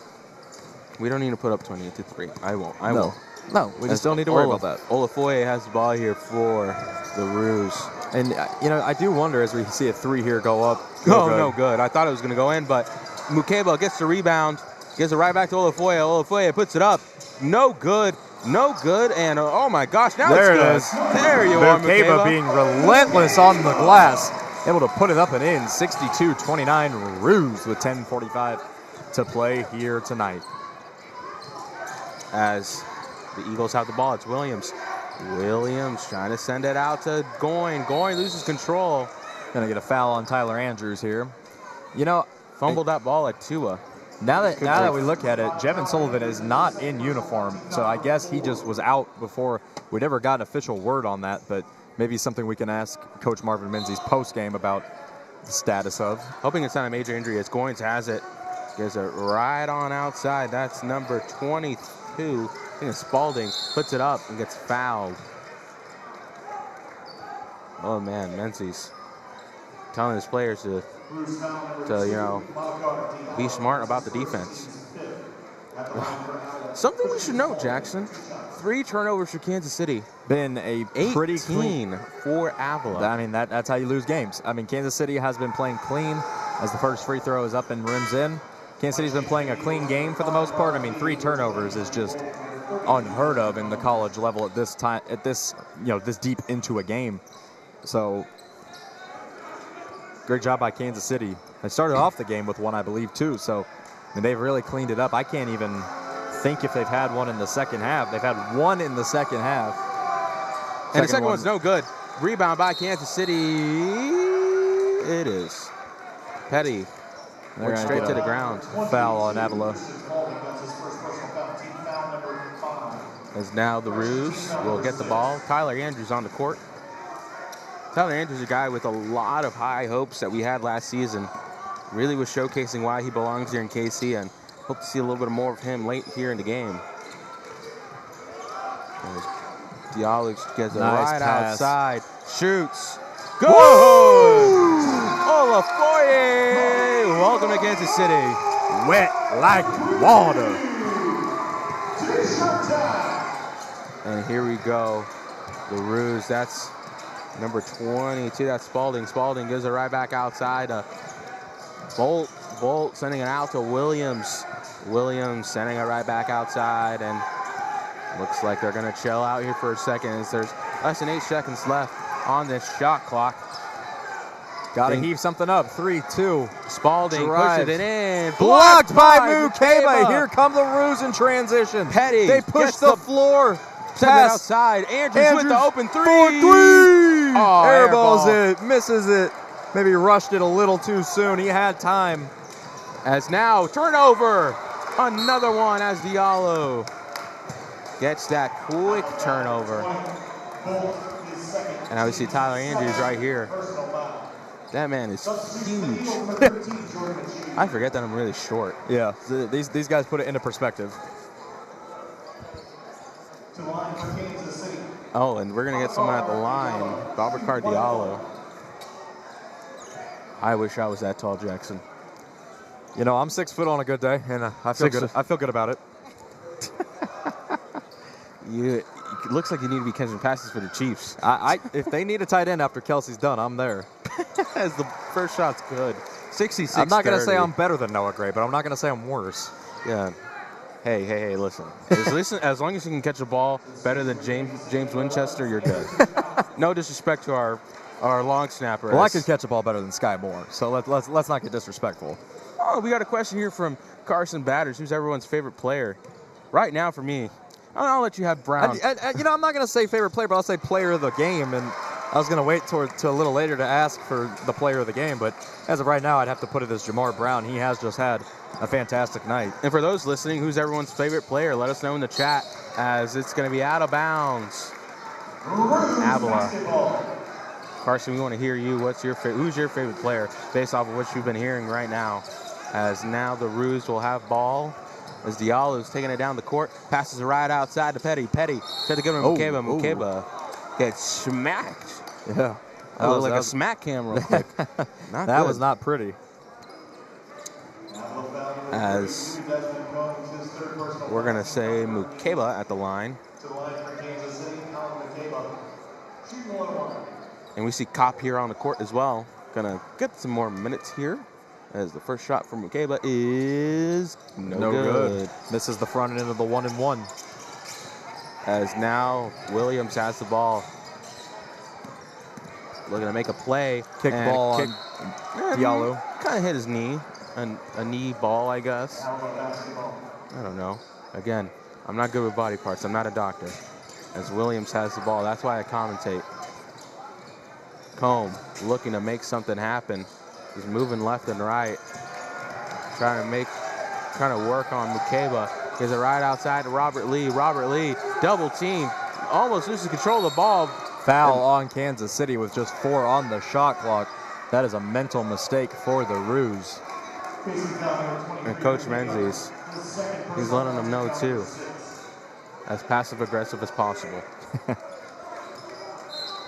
We don't need to put up 28-3. I won't. No, we just don't need to worry about that. Olafoye has the ball here for the Roos. And, I do wonder as we see a 3 here go up. No good. I thought it was going to go in, but Mukeba gets the rebound, gives it right back to Olafoye. Olafoye puts it up. No good, and oh my gosh, now there it's good. It is. There you are, Mukeba being relentless on the glass. Able to put it up and in. 62-29 Roos with 10:45 to play here tonight. As the Eagles have the ball, it's Williams. Williams trying to send it out to Goyne. Goyne loses control. Gonna get a foul on Tyler Andrews here. Fumbled that ball at Tua. Now that we look at it, Jevin Sullivan is not in uniform, so I guess he just was out before we'd ever got an official word on that, but maybe something we can ask Coach Marvin Menzies post-game about the status of. Hoping it's not a major injury as Goines has it. Gives it right on outside. That's number 22. I think it's Spalding. Puts it up and gets fouled. Oh, man, Menzies telling his players to be smart about the defense. Something we should note, Jackson. 3 turnovers for Kansas City. Been a pretty clean for Avila. That's how you lose games. Kansas City has been playing clean as the first free throw is up and rims in. Kansas City's been playing a clean game for the most part. 3 turnovers is just unheard of in the college level at this time, this deep into a game. So great job by Kansas City. They started off the game with 1, I believe, too. So they've really cleaned it up. I can't even think if they've had 1 in the second half. They've had 1 in the second half. And the second one's no good. Rebound by Kansas City. It is. Petty went straight to the ground. Foul on Avila. As now the Roos will get the ball. Tyler Andrews on the court. Tyler Andrews is a guy with a lot of high hopes that we had last season. Really was showcasing why he belongs here in KC, and hope to see a little bit more of him late here in the game. Diallo gets it right outside. Shoots. Good! Olafoye! Welcome to Kansas City. Wet like water. And here we go. The Roos, that's number 22. That's Spalding. Spalding gives it right back outside. Bolt sending it out to Williams. Williams sending it right back outside. And looks like they're going to chill out here for a second as there's less than 8 seconds left on this shot clock. Got to heave something up. 3-2. Spalding pushes it in. Blocked by Mukeba. Here come the Roos in transition. Petty. They push the floor. Send it outside. Andrews with the open three. For 3. Oh, airballs it. Misses it. Maybe rushed it a little too soon. He had time. As now, turnover. Another one as Diallo gets that quick turnover. And now we see Tyler Andrews right here. That man is huge. I forget that I'm really short. Yeah, these guys put it into perspective. Oh, and we're going to get someone at the line. Babacar Diallo. I wish I was that tall, Jackson. You know, I'm 6 foot on a good day, and I feel good. I feel good about it. It looks like you need to be catching passes for the Chiefs. If they need a tight end after Kelsey's done, I'm there. As the first shot's good. 66. I'm not going to say I'm better than Noah Gray, but I'm not going to say I'm worse. Yeah. Hey, listen. As long as you can catch a ball better than James Winchester, you're good. No disrespect to our long snapper. Well, I could catch a ball better than Sky Moore, so let's not get disrespectful. Oh, we got a question here from Carson Batters. Who's everyone's favorite player? Right now, for me, I'll let you have Brown. I'm not going to say favorite player, but I'll say player of the game. And I was going to wait to a little later to ask for the player of the game. But as of right now, I'd have to put it as Jamar Brown. He has just had a fantastic night. And for those listening, who's everyone's favorite player? Let us know in the chat, as it's going to be out of bounds. Avila. Carson, we want to hear you. Who's your favorite player based off of what you've been hearing right now? As now the Roos will have ball. As Diallo's taking it down the court, passes it right outside to Petty. Petty tried to give him Mukeba. Mukeba gets smacked. Yeah. That looked like a smack cam real quick. That was not pretty. As we're going to say Mukeba at the line. And we see Kopp here on the court as well. Going to get some more minutes here. As the first shot from Mukeba is no good. Misses the front end of the 1-and-1. As now Williams has the ball. Looking to make a play. Kick ball on Diallo. Kind of hit his knee. A knee ball, I guess. I don't know. Again, I'm not good with body parts. I'm not a doctor. As Williams has the ball. That's why I commentate. Combe looking to make something happen. He's moving left and right. Trying to work on Mukeba. Gives it right outside to Robert Lee. Robert Lee, double team. Almost loses control of the ball. Foul on Kansas City with just 4 on the shot clock. That is a mental mistake for the Roos. And Coach Menzies, he's letting them know too. As passive aggressive as possible.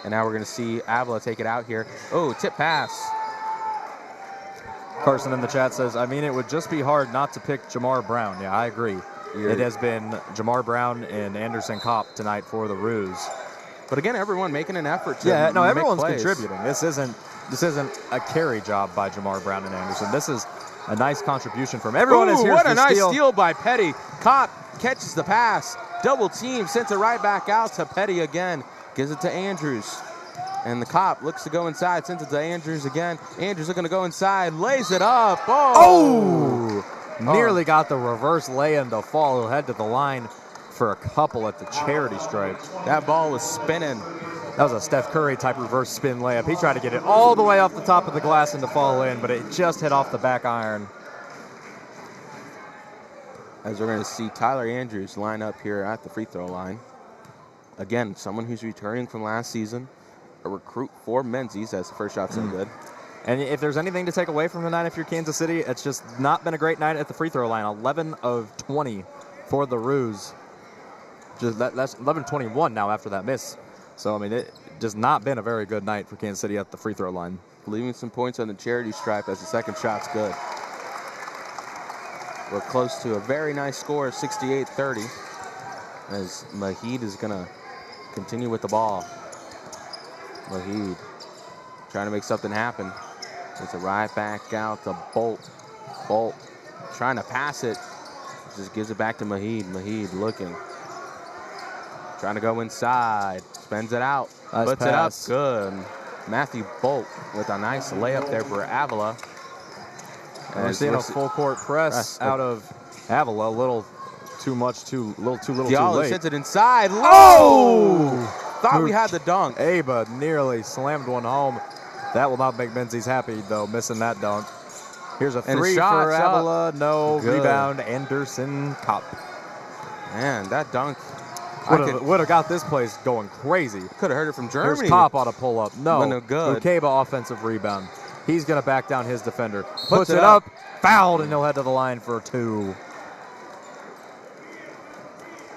And now we're going to see Avila take it out here. Oh, tip pass. Carson in the chat says, I mean, it would just be hard not to pick Jamar Brown. Yeah, I agree. It has been Jamar Brown and Anderson Kopp tonight for the Roos. But again, everyone making an effort to make everyone's plays. Contributing. This isn't a carry job by Jamar Brown and Anderson. This is a nice contribution from everyone. What a nice steal by Petty. Kopp catches the pass. Double team, sends it right back out to Petty again. Gives it to Andrews. And the Kopp looks to go inside, sends it to Andrews again. Andrews looking to go inside, lays it up. Nearly got the reverse lay-in to fall. Head to the line for a couple at the charity stripe. That ball was spinning. That was a Steph Curry type reverse spin layup. He tried to get it all the way off the top of the glass and to fall in, but it just hit off the back iron. As we're going to see Tyler Andrews line up here at the free throw line. Again, someone who's returning from last season, a recruit for Menzies, as the first shot's so good. And if there's anything to take away from the night if you're Kansas City, it's just not been a great night at the free throw line. 11 of 20 for the Roos. That's 11-21 now after that miss. So, I mean, it just not been a very good night for Kansas City at the free throw line. Leaving some points on the charity stripe as the second shot's good. We're close to a very nice score of 68-30 as Mahid is going to continue with the ball. Mahid trying to make something happen. It's a right back out to Bolt. Bolt trying to pass it. Just gives it back to Mahid. Mahid looking. Trying to go inside. Spends it out. Nice puts pass. it up. Good. Matthew Bolt with a nice layup there for Avila. And we're seeing a full court press out of Avila. A little too much, too little, too Diallo late. sends it inside. Oh! Thought we had the dunk. Aba nearly slammed one home. That will not make Menzies happy, though, missing that dunk. Here's a three for Avila. No. Good. Rebound, Anderson Kopp. Man, that dunk. Would have got this place going crazy. Could have heard it from Germany. Here's Kopp on a pull-up. No good. Mukeba offensive rebound. He's going to back down his defender. Puts it up. Fouled, and he'll head to the line for two.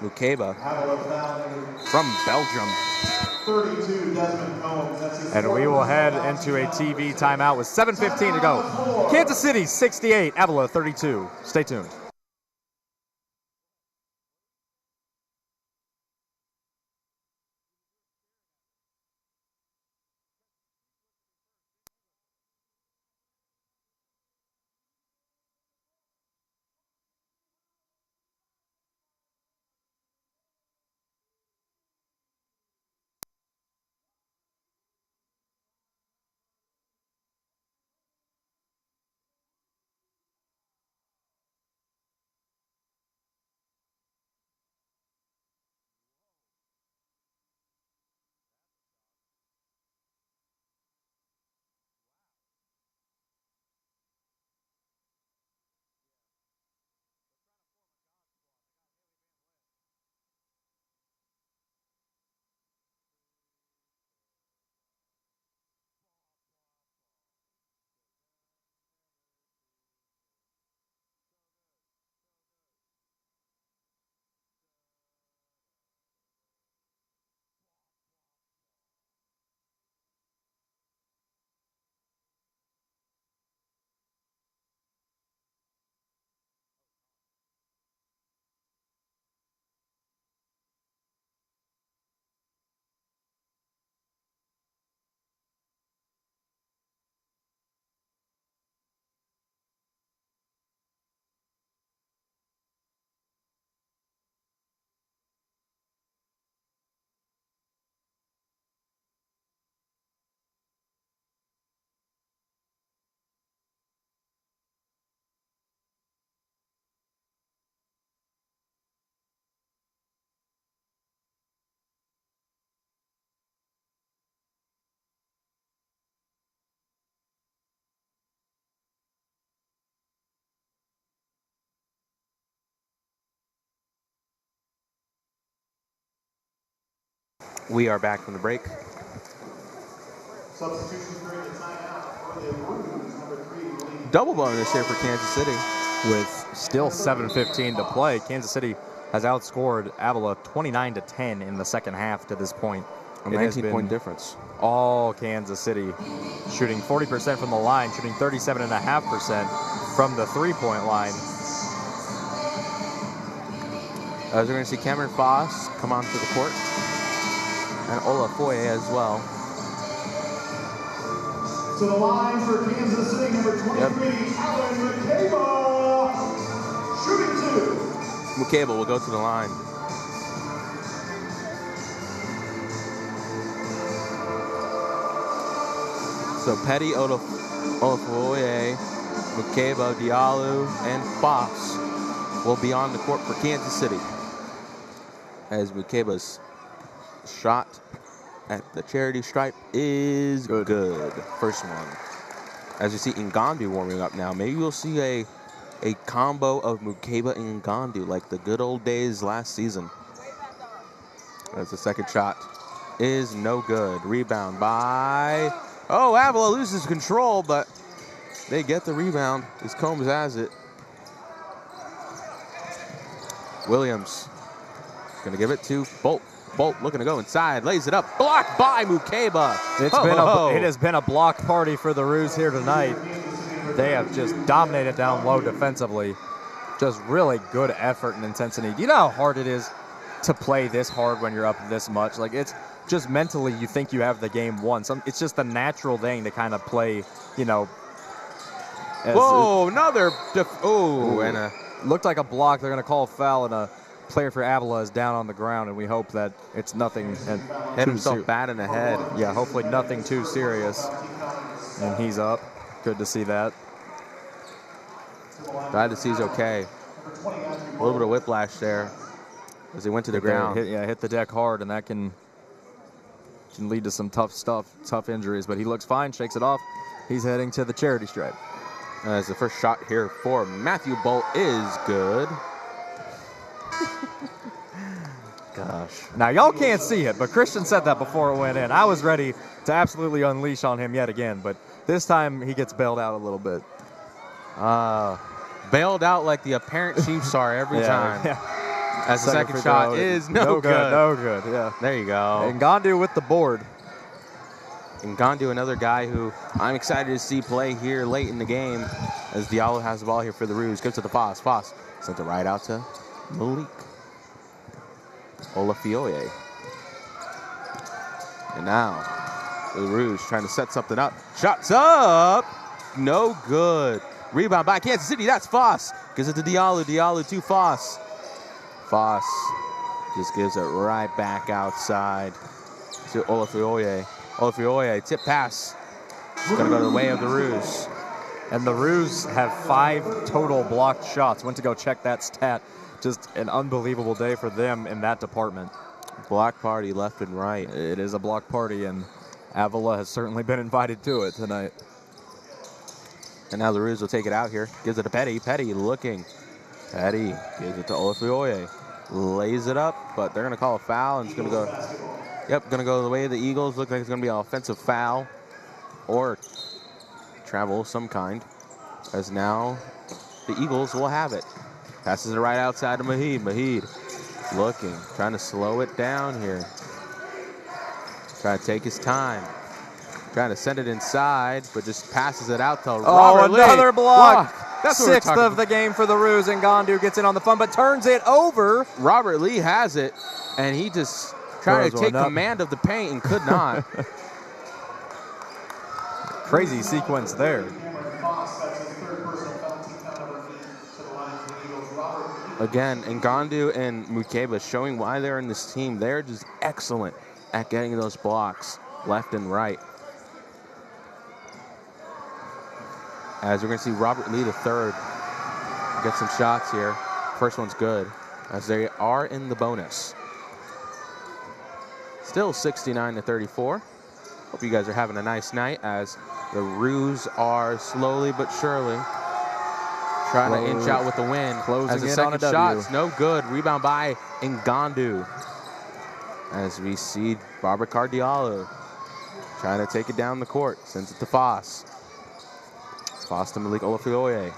Mukeba from Belgium. 32, Desmond Combs. That's his And we will head into a TV timeout with 7:15 to go. Kansas City 68, Avila 32. Stay tuned. We are back from the break. Substitutions during the timeout for the Roos, number 3. Double bonus here for Kansas City. With still 7:15 to play, Kansas City has outscored Avila 29-10 in the second half to this point. A 19-point difference. All Kansas City shooting 40% from the line, shooting 37.5% from the three-point line. As we're going to see Cameron Foss come onto the court. And Ola Foye as well. To the line for Kansas City, number 23, Alan Mukeba. Shooting 2. Mukeba will go to the line. So Petty, Olafoye, Mukeba, Diallo, and Foss will be on the court for Kansas City. As Mukeba's shot at the charity stripe is good. First one. As you see Ngandu warming up now, maybe we'll see a combo of Mukeba and Ngandu like the good old days last season. As the second shot is no good. Rebound by... Oh, Avila loses control, but they get the rebound as Combs has it. Williams gonna give it to Bolt. Bolt looking to go inside, lays it up, blocked by Mukeba. It has been a block party for the Roos here tonight. They have just dominated down low defensively. Just really good effort and intensity. Do you know how hard it is to play this hard when you're up this much? Like, it's just mentally you think you have the game won. It's just a natural thing to kind of play, you know. Whoa, another. And a. Looked like a block. They're going to call a foul, and a player for Avila is down on the ground, and we hope that it's nothing. Hit himself bad in the head. Yeah, hopefully nothing too serious. And he's up. Good to see that. Glad to see he's okay. A little bit of whiplash there as he went to the ground. Hit the deck hard, and that can lead to some tough injuries. But he looks fine, shakes it off. He's heading to the charity stripe. As the first shot here for Matthew Bolt is good. Gosh. Now, y'all can't see it, but Cristian said that before it went in. I was ready to absolutely unleash on him yet again, but this time he gets bailed out a little bit. Bailed out like the apparent Chiefs are every time. Yeah. As the second shot is no good. No good, yeah. There you go. Ngandu with the board. Ngandu, another guy who I'm excited to see play here late in the game as Diallo has the ball here for the Roos. Gives it to Foss. Foss sent it right out to Malik. Olafioye. And now the Roos trying to set something up. Shots up. No good. Rebound by Kansas City. That's Foss. Gives it to Diallo. Diallo to Foss. Foss just gives it right back outside to Olafioye. Olafioye, tip pass. It's going to go the way of the Roos. And the Roos have 5 total blocked shots. Went to go check that stat. Just an unbelievable day for them in that department. Block party left and right. It is a block party, and Avila has certainly been invited to it tonight. And now the Roos will take it out here. Gives it to Petty. Petty looking. Petty gives it to Olafioye. Lays it up, but they're going to call a foul, and it's going to go... Yep, going to go the way of the Eagles. Looks like it's going to be an offensive foul or travel of some kind, as now the Eagles will have it. Passes it right outside to Mahid. Mahid looking, trying to slow it down here. Trying to take his time. Trying to send it inside, but just passes it out to Robert Lee. Another block. Wow, that's Sixth of the game for the Roos, and Ngandu gets in on the fun, but turns it over. Robert Lee has it, and he just trying to take command of the paint and could not. Crazy sequence there. Again, Ngandu and Mukeba showing why they're in this team. They're just excellent at getting those blocks left and right. As we're going to see Robert Lee III get some shots here. First one's good, as they are in the bonus. Still 69-34. Hope you guys are having a nice night as the Roos are slowly but surely trying to inch out with the win. Closing as the in second on a W. shot's no good. Rebound by Ngandu. As we see Babacar Diallo trying to take it down the court. Sends it to Foss. Foss to Malik Olafioye.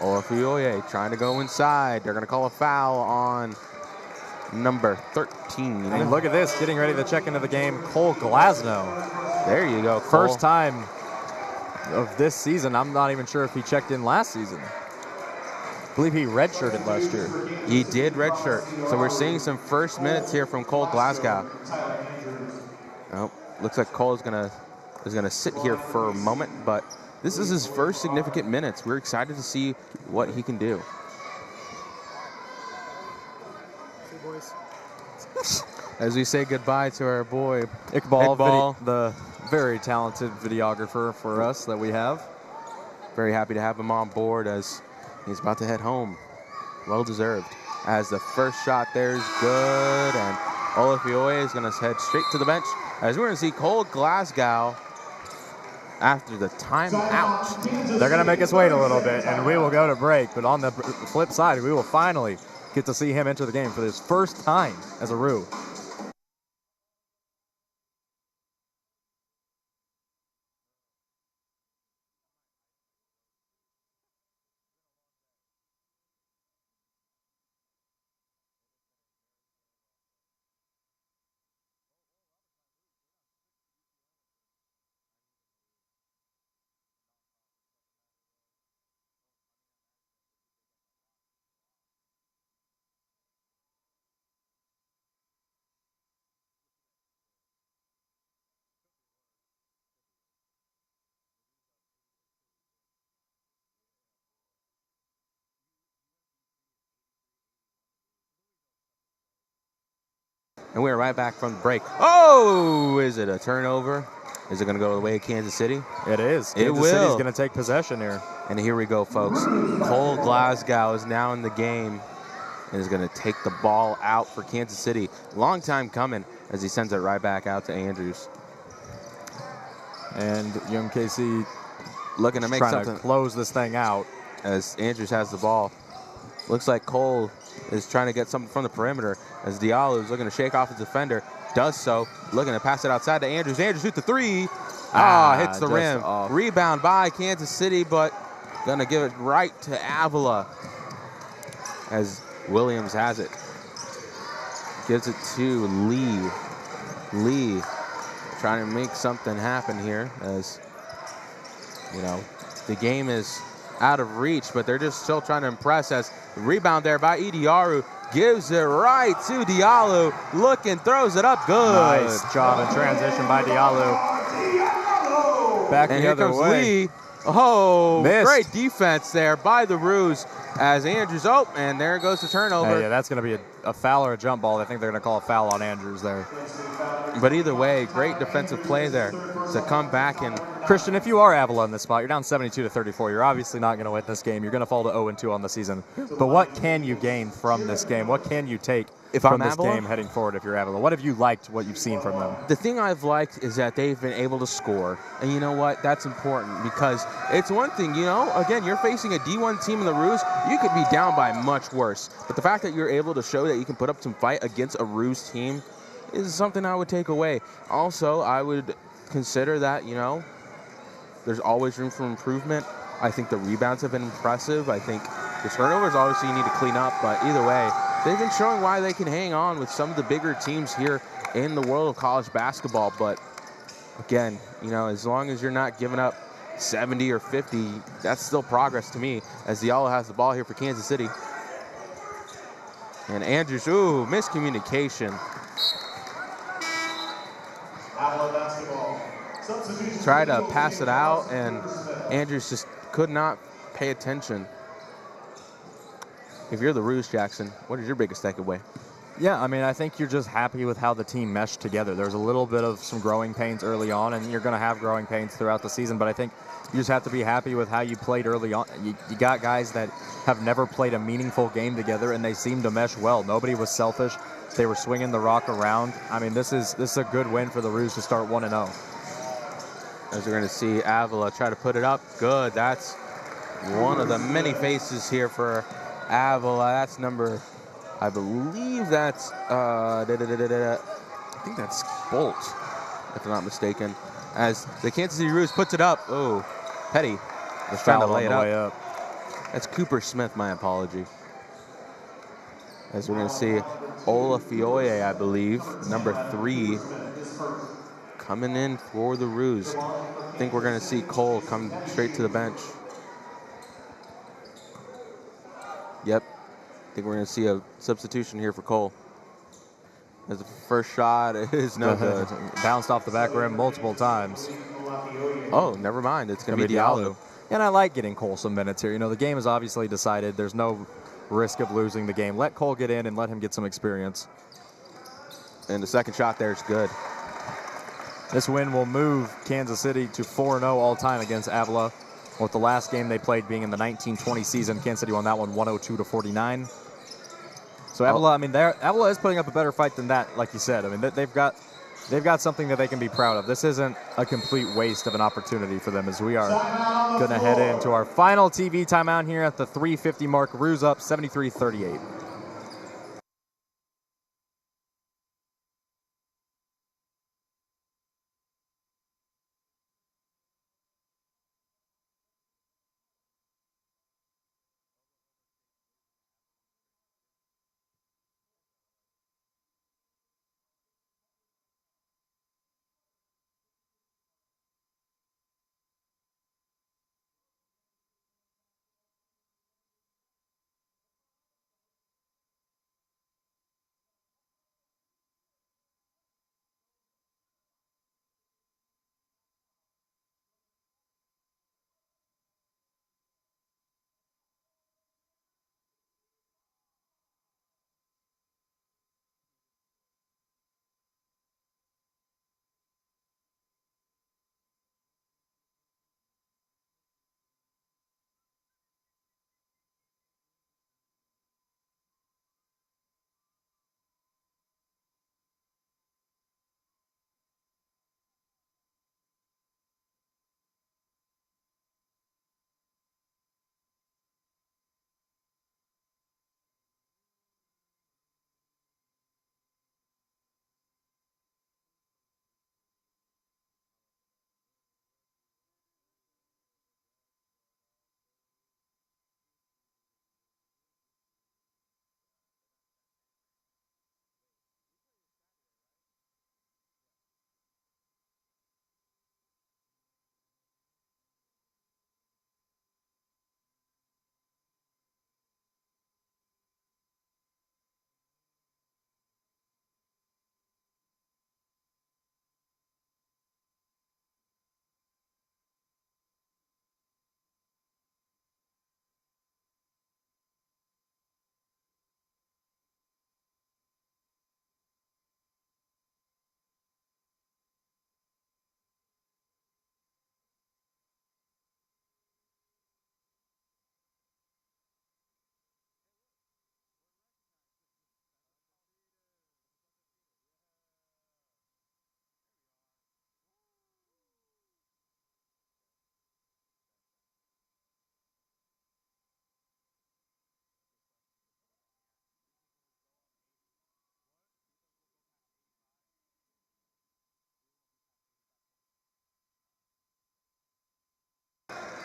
Olafioye trying to go inside. They're going to call a foul on number 13. And look at this, getting ready to check into the game, Cole Glasnow. There you go, Cole. First time of this season. I'm not even sure if he checked in last season. I believe he redshirted last year. He did redshirt. So we're seeing some first minutes here from Cole Glasgow. Oh, looks like Cole is gonna sit here for a moment, but this is his first significant minutes. We're excited to see what he can do. As we say goodbye to our boy Iqbal. The very talented videographer for us that we have. Very happy to have him on board as he's about to head home. Well deserved. As the first shot there is good, and Olafioye is going to head straight to the bench. as we're going to see Cole Glasgow after the timeout. They're going to make us wait a little bit, and we will go to break. But on the flip side, we will finally get to see him enter the game for his first time as a Roo. And we're right back from the break. Oh, is it a turnover? Is it going to go the way of Kansas City? It is. It Kansas City's will. going to take possession here. And here we go, folks. Cole Glasgow is now in the game and is going to take the ball out for Kansas City. Long time coming as he sends it right back out to Andrews. And UMKC looking to make trying something to close this thing out as Andrews has the ball. Looks like Cole is trying to get something from the perimeter as Diallo is looking to shake off his defender. Does so, looking to pass it outside to Andrews. Andrews shoots the three. Hits the rim. Off. Rebound by Kansas City, but gonna give it right to Avila as Williams has it. Gives it to Lee. Lee trying to make something happen here as, you know, the game is out of reach, but they're just still trying to impress as the rebound there by Idiaru gives it right to Diallo. Looking, throws it up good. Nice job in transition by Diallo. Back And the here other comes way. Lee. Oh, Missed. great defense there by the Roos as Andrews. Oh, and there goes the turnover. Yeah, that's going to be a foul or a jump ball. I think they're going to call a foul on Andrews there. But either way, great defensive play there to come back and. Cristian, if you are Avila in this spot, you're down 72-34. You're obviously not going to win this game. You're going to fall to 0-2 on the season. But what can you gain from this game? What can you take from this game heading forward if you're Avila? What have you liked, what you've seen from them? The thing I've liked is that they've been able to score. And you know what? That's important because it's one thing, you know, again, you're facing a D1 team in the Roos. You could be down by much worse. But the fact that you're able to show that you can put up some fight against a Roos team is something I would take away. Also, I would consider that, you know, there's always room for improvement. I think the rebounds have been impressive. I think the turnovers obviously you need to clean up, but either way, they've been showing why they can hang on with some of the bigger teams here in the world of college basketball. But again, you know, as long as you're not giving up 70 or 50, that's still progress to me as Diallo has the ball here for Kansas City. And Andrews, ooh, miscommunication. Tried to pass it out, and Andrews just could not pay attention. If you're the Roos, Jackson, what is your biggest takeaway? Yeah, I mean, I think you're just happy with how the team meshed together. There's a little bit of some growing pains early on, and you're going to have growing pains throughout the season, but I think you just have to be happy with how you played early on. You got guys that have never played a meaningful game together, and they seem to mesh well. Nobody was selfish. They were swinging the rock around. I mean, this is a good win for the Roos to start 1-0. As we're going to see Avila try to put it up. Good. That's one of the many faces here for Avila. That's number, I believe that's, I think that's Bolt, if I'm not mistaken. As the Kansas City Roos puts it up. Oh, Petty was trying to lay it up. That's Cooper Smith, my apology. As we're going to see Ola Fioye, I believe, number 3, coming in for the Roos. I think we're going to see Cole come straight to the bench. Yep. I think we're going to see a substitution here for Cole. As the first shot is no good. Bounced off the back rim multiple times. Oh, never mind. It's going to be Diallo. And I like getting Cole some minutes here. You know, the game is obviously decided. There's no risk of losing the game. Let Cole get in and let him get some experience. And the second shot there is good. This win will move Kansas City to 4-0 all-time against Avila, with the last game they played being in the 1920 season. Kansas City won that one 102-49. So Avila, I mean, Avila is putting up a better fight than that, like you said. I mean, they've got they've got something that they can be proud of. This isn't a complete waste of an opportunity for them, as we are going to head into our final TV timeout here at the 3:50 mark. Roos up 73-38.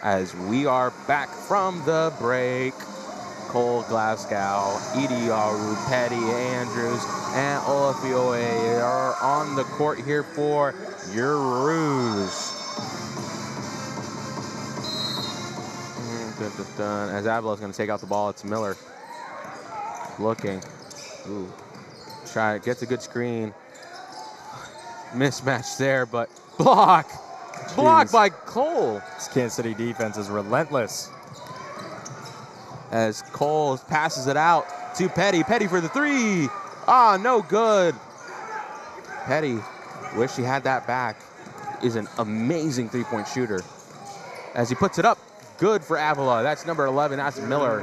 As we are back from the break, Cole Glasgow, Idiaru, Petty, Andrews, and Olafioe are on the court here for your Roos. As Avila is going to take out the ball, it's Miller. Looking. Ooh. Gets a good screen. Mismatch there, but block. Blocked by Cole. This Kansas City defense is relentless. As Cole passes it out to Petty. Petty for the three. Ah, no good. Petty, wish he had that back, is an amazing three-point shooter. As he puts it up, good for Avila. That's number 11. That's Miller.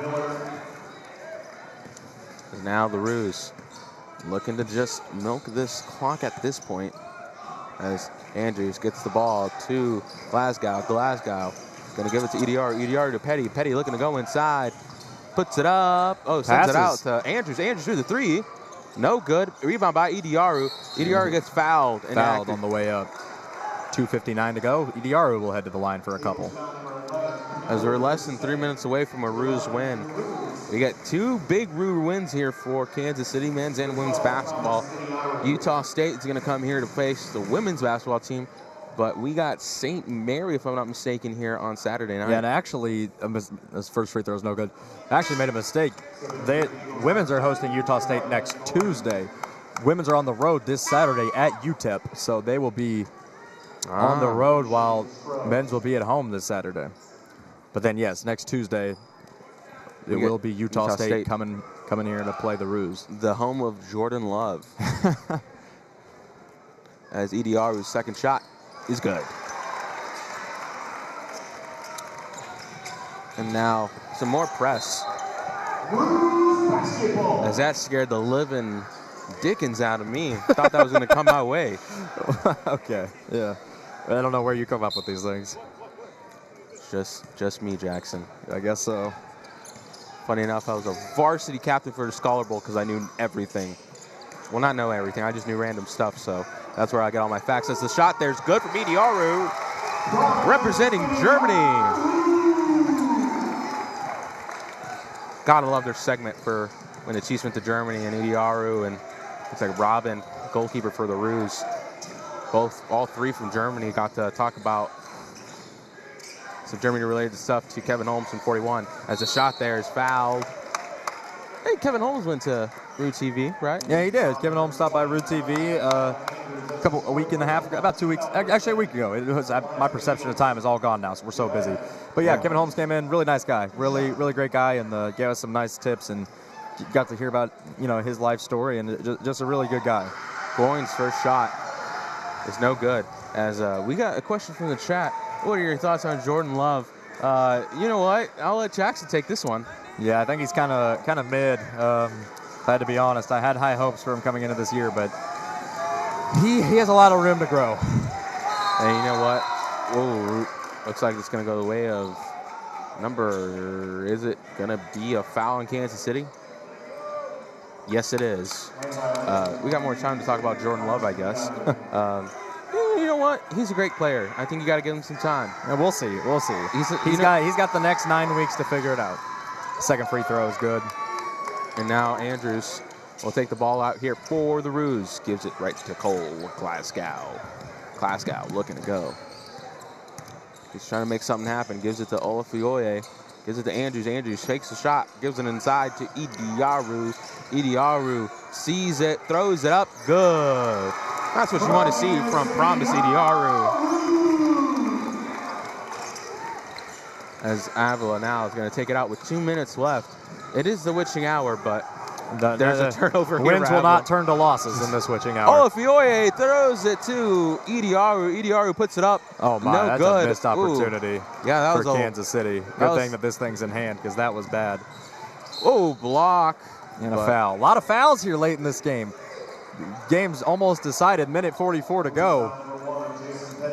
And now the Roos looking to just milk this clock at this point. As Andrews gets the ball to Glasgow. Glasgow going to give it to EDR. EDR to Petty. Petty looking to go inside. Puts it up. Oh, sends it out to Andrews. Andrews through the three. No good. Rebound by Idiaru. Idiaru gets fouled. Fouled on the way up. 2:59 to go. Idiaru will head to the line for a couple. As we're less than 3 minutes away from a Roos win. We got two big Roos wins here for Kansas City men's and women's basketball. Utah State is going to come here to face the women's basketball team. But we got St. Mary, if I'm not mistaken, here on Saturday night. Yeah, and actually, his first free throw is no good. Actually made a mistake. Women's are hosting Utah State next Tuesday. Women's are on the road this Saturday at UTEP, so they will be on the road while men's will be at home this Saturday. But then, yes, next Tuesday, it will be Utah State coming here to play the Roos. The home of Jordan Love. As Idiaru's second shot is good. And now some more press. As that scared the living dickens out of me. Thought that was going to come my way. Okay, yeah. I don't know where you come up with these things. Just me, Jackson. I guess so. Funny enough, I was a varsity captain for the Scholar Bowl because I knew everything. Well, not know everything. I just knew random stuff, so that's where I get all my facts. As the shot there's good for Mediaru, representing Germany. Gotta love their segment for when the Chiefs went to Germany, and Mediaru and it's like Robin, goalkeeper for the Roos. All three from Germany got to talk about some Germany-related stuff to Kevin Holmes from 41. As the shot there is fouled. Hey, Kevin Holmes went to Root TV, right? Yeah, he did. Kevin Holmes stopped by Root TV a week and a half ago, about 2 weeks, actually a week ago. It was my perception of time is all gone now, so we're so busy. But yeah, Kevin Holmes came in, really nice guy, really great guy, and gave us some nice tips and got to hear about his life story, and just a really good guy. Boyne's first shot is no good. As we got a question from the chat. What are your thoughts on Jordan Love? You know what? I'll let Jackson take this one. Yeah, I think he's kind of mid. If I had to be honest, I had high hopes for him coming into this year, but he has a lot of room to grow. And you know what? Whoa, looks like it's going to go the way of is it going to be a foul in Kansas City? Yes, it is. We got more time to talk about Jordan Love, I guess. You know what? He's a great player. I think you got to give him some time. Yeah, we'll see. He's got the next 9 weeks to figure it out. Second free throw is good. And now Andrews will take the ball out here for the Roos. Gives it right to Cole Glasgow. Glasgow looking to go. He's trying to make something happen. Gives it to Olafioye. Gives it to Andrews. Andrews fakes the shot. Gives it inside to Idiaru. Idiaru sees it. Throws it up. Good. That's what you want to see from Promise Idiaru. As Avila now is going to take it out with 2 minutes left. It is the witching hour, but there's a turnover here. Wins will not turn to losses in this witching hour. Olafioye throws it to Idiaru. Idiaru puts it up. Oh, my. No That's good. a missed opportunity for Kansas City. Good thing that this thing's in hand because that was bad. Oh, block. And a foul. A lot of fouls here late in this game. Game's almost decided, minute 44 to go.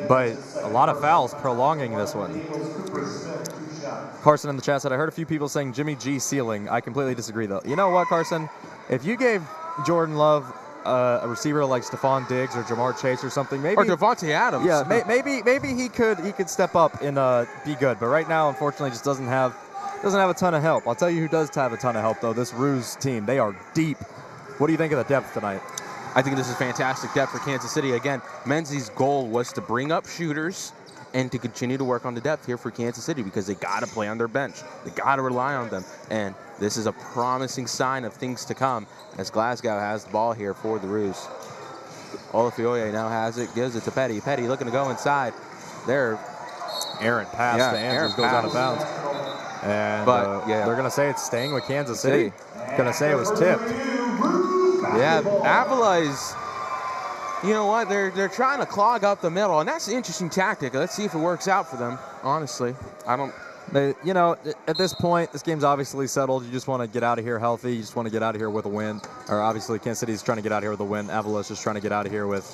But a lot of fouls prolonging this one. Carson in the chat said, I heard a few people saying Jimmy G ceiling. I completely disagree, though. You know what, Carson? If you gave Jordan Love a receiver like Stephon Diggs or Jamar Chase or something, maybe, or Devontae Adams. Yeah, maybe he could step up and be good. But right now, unfortunately, just doesn't have a ton of help. I'll tell you who does have a ton of help, though. This Roos team, they are deep. What do you think of the depth tonight? I think this is fantastic depth for Kansas City. Again, Menzies' goal was to bring up shooters and to continue to work on the depth here for Kansas City because they got to play on their bench. They got to rely on them. And this is a promising sign of things to come as Glasgow has the ball here for the Roos. Olafioye now has it, gives it to Petty. Petty looking to go inside. There. Errant pass to Andrews goes out of bounds. And they're going to say it's staying with Kansas City. Going to say it was tipped. Yeah, Avila is, you know what, they're trying to clog up the middle, and that's an interesting tactic. Let's see if it works out for them, honestly. At this point, this game's obviously settled. You just want to get out of here healthy. You just want to get out of here with a win. Or obviously, Kansas City's trying to get out of here with a win. Avila's just trying to get out of here with,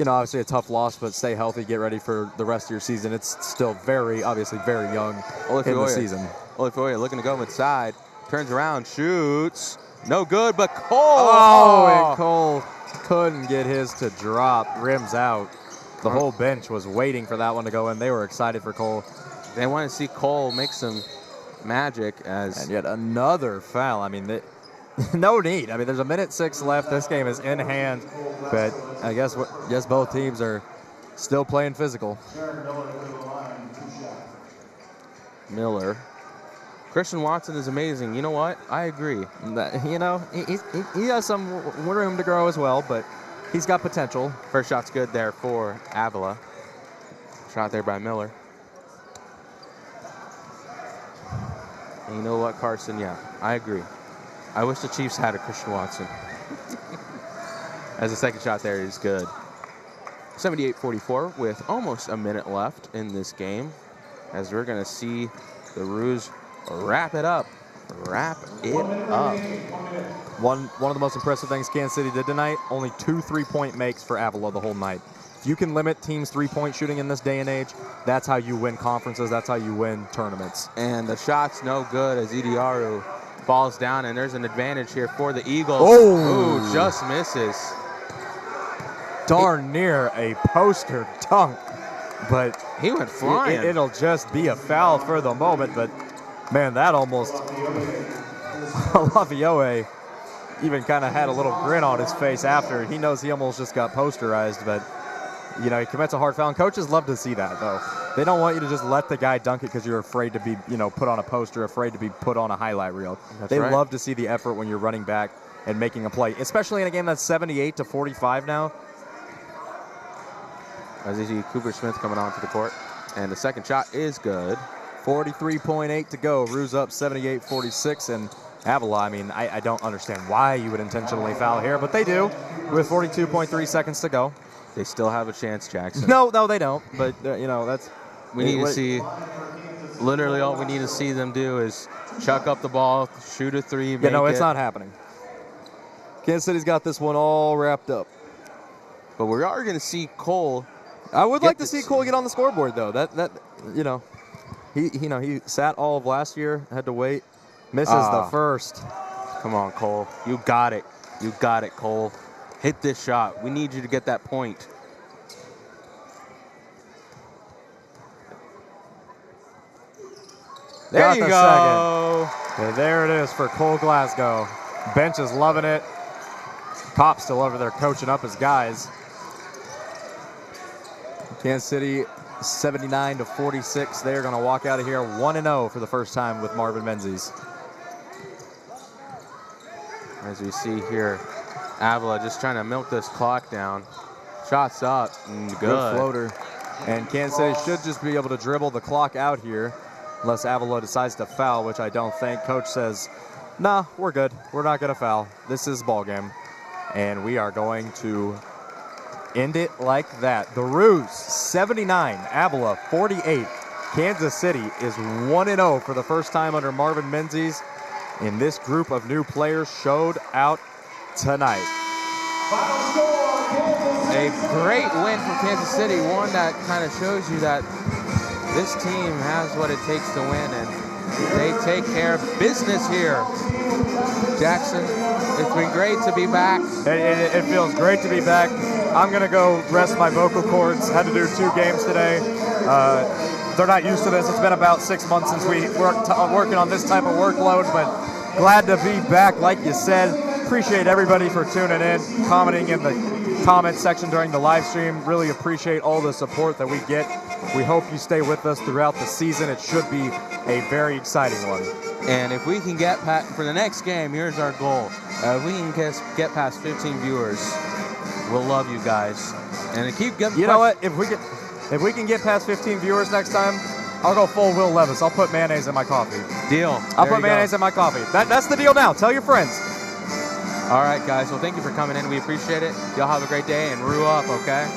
obviously a tough loss, but stay healthy, get ready for the rest of your season. It's still obviously very young in the season. Olafioye looking to go inside, turns around, shoots. No good, but Cole. And Cole couldn't get his to drop. Rims out. The whole bench was waiting for that one to go in. They were excited for Cole. They want to see Cole make some magic And yet another foul. I mean, no need. I mean, there's a minute 6 left. This game is in hand. But I guess both teams are still playing physical. Miller. Christian Watson is amazing. You know what? I agree. He has some room to grow as well, but he's got potential. First shot's good there for Avila. Shot there by Miller. And you know what, Carson? Yeah, I agree. I wish the Chiefs had a Christian Watson. As the second shot there is good. 78-44 with almost a minute left in this game. As we're going to see the Roos wrap it up wrap it up. One of the most impressive things Kansas City did tonight, only 2 3-point makes for Avila the whole night. If you can limit teams' 3-point shooting in this day and age, that's how you win conferences, that's how you win tournaments. And the shot's no good as Idiaru falls down, and there's an advantage here for the Eagles. Oh! Ooh, just misses. Darn near a poster dunk, but He went flying. it'll just be a foul for the moment, but man, that almost, Avila even kind of had a little grin on his face after. He knows he almost just got posterized, but you know, he commits a hard foul, and coaches love to see that, though. They don't want you to just let the guy dunk it because you're afraid to be, you know, put on a poster, afraid to be put on a highlight reel. They love to see the effort when you're running back and making a play, especially in a game that's 78-45 now. As you see Cooper Smith coming onto the court, and the second shot is good. 43.8 to go. Roos up 78-46, and Avila, I mean, I don't understand why you would intentionally foul here, but they do with 42.3 seconds to go. They still have a chance, Jackson. No, they don't, but, you know, that's... We need to see, literally all we need to see them do is chuck up the ball, shoot a three, make it's not happening. Kansas City's got this one all wrapped up. But we are going to see Cole. I would like to see Cole get on the scoreboard, though. That you know, he sat all of last year, had to wait, misses the first. Come on, Cole. You got it. You got it, Cole. Hit this shot. We need you to get that point. There you go. And there it is for Cole Glasgow. Bench is loving it. Cops still over there coaching up his guys. Kansas City 79-46. They're going to walk out of here 1-0 for the first time with Marvin Menzies. As we see here, Avila just trying to milk this clock down. Shots up. Good floater. And Kansas City should just be able to dribble the clock out here unless Avila decides to foul, which I don't think. Coach says, nah, we're good. We're not going to foul. This is ball game. And we are going to end it like that. The Roos 79, Avila 48. Kansas City is 1-0 for the first time under Marvin Menzies. And this group of new players showed out tonight. A great win for Kansas City, one that kind of shows you that this team has what it takes to win, and they take care of business here. Jackson, it's been great to be back. It feels great to be back. I'm going to go rest my vocal cords. Had to do 2 games today. They're not used to this. It's been about 6 months since we working on this type of workload, but glad to be back, like you said. Appreciate everybody for tuning in, commenting in the comment section during the live stream. Really appreciate all the support that we get. We hope you stay with us throughout the season. It should be a very exciting one. And if we can get for the next game, here's our goal. If we can get past 15 viewers, we'll love you guys. And keep getting. You know what? If we can get past 15 viewers next time, I'll go full Will Levis. I'll put mayonnaise in my coffee. Deal. I'll put mayonnaise in my coffee. That's the deal now. Tell your friends. All right, guys. Well, thank you for coming in. We appreciate it. Y'all have a great day and Roo up, okay?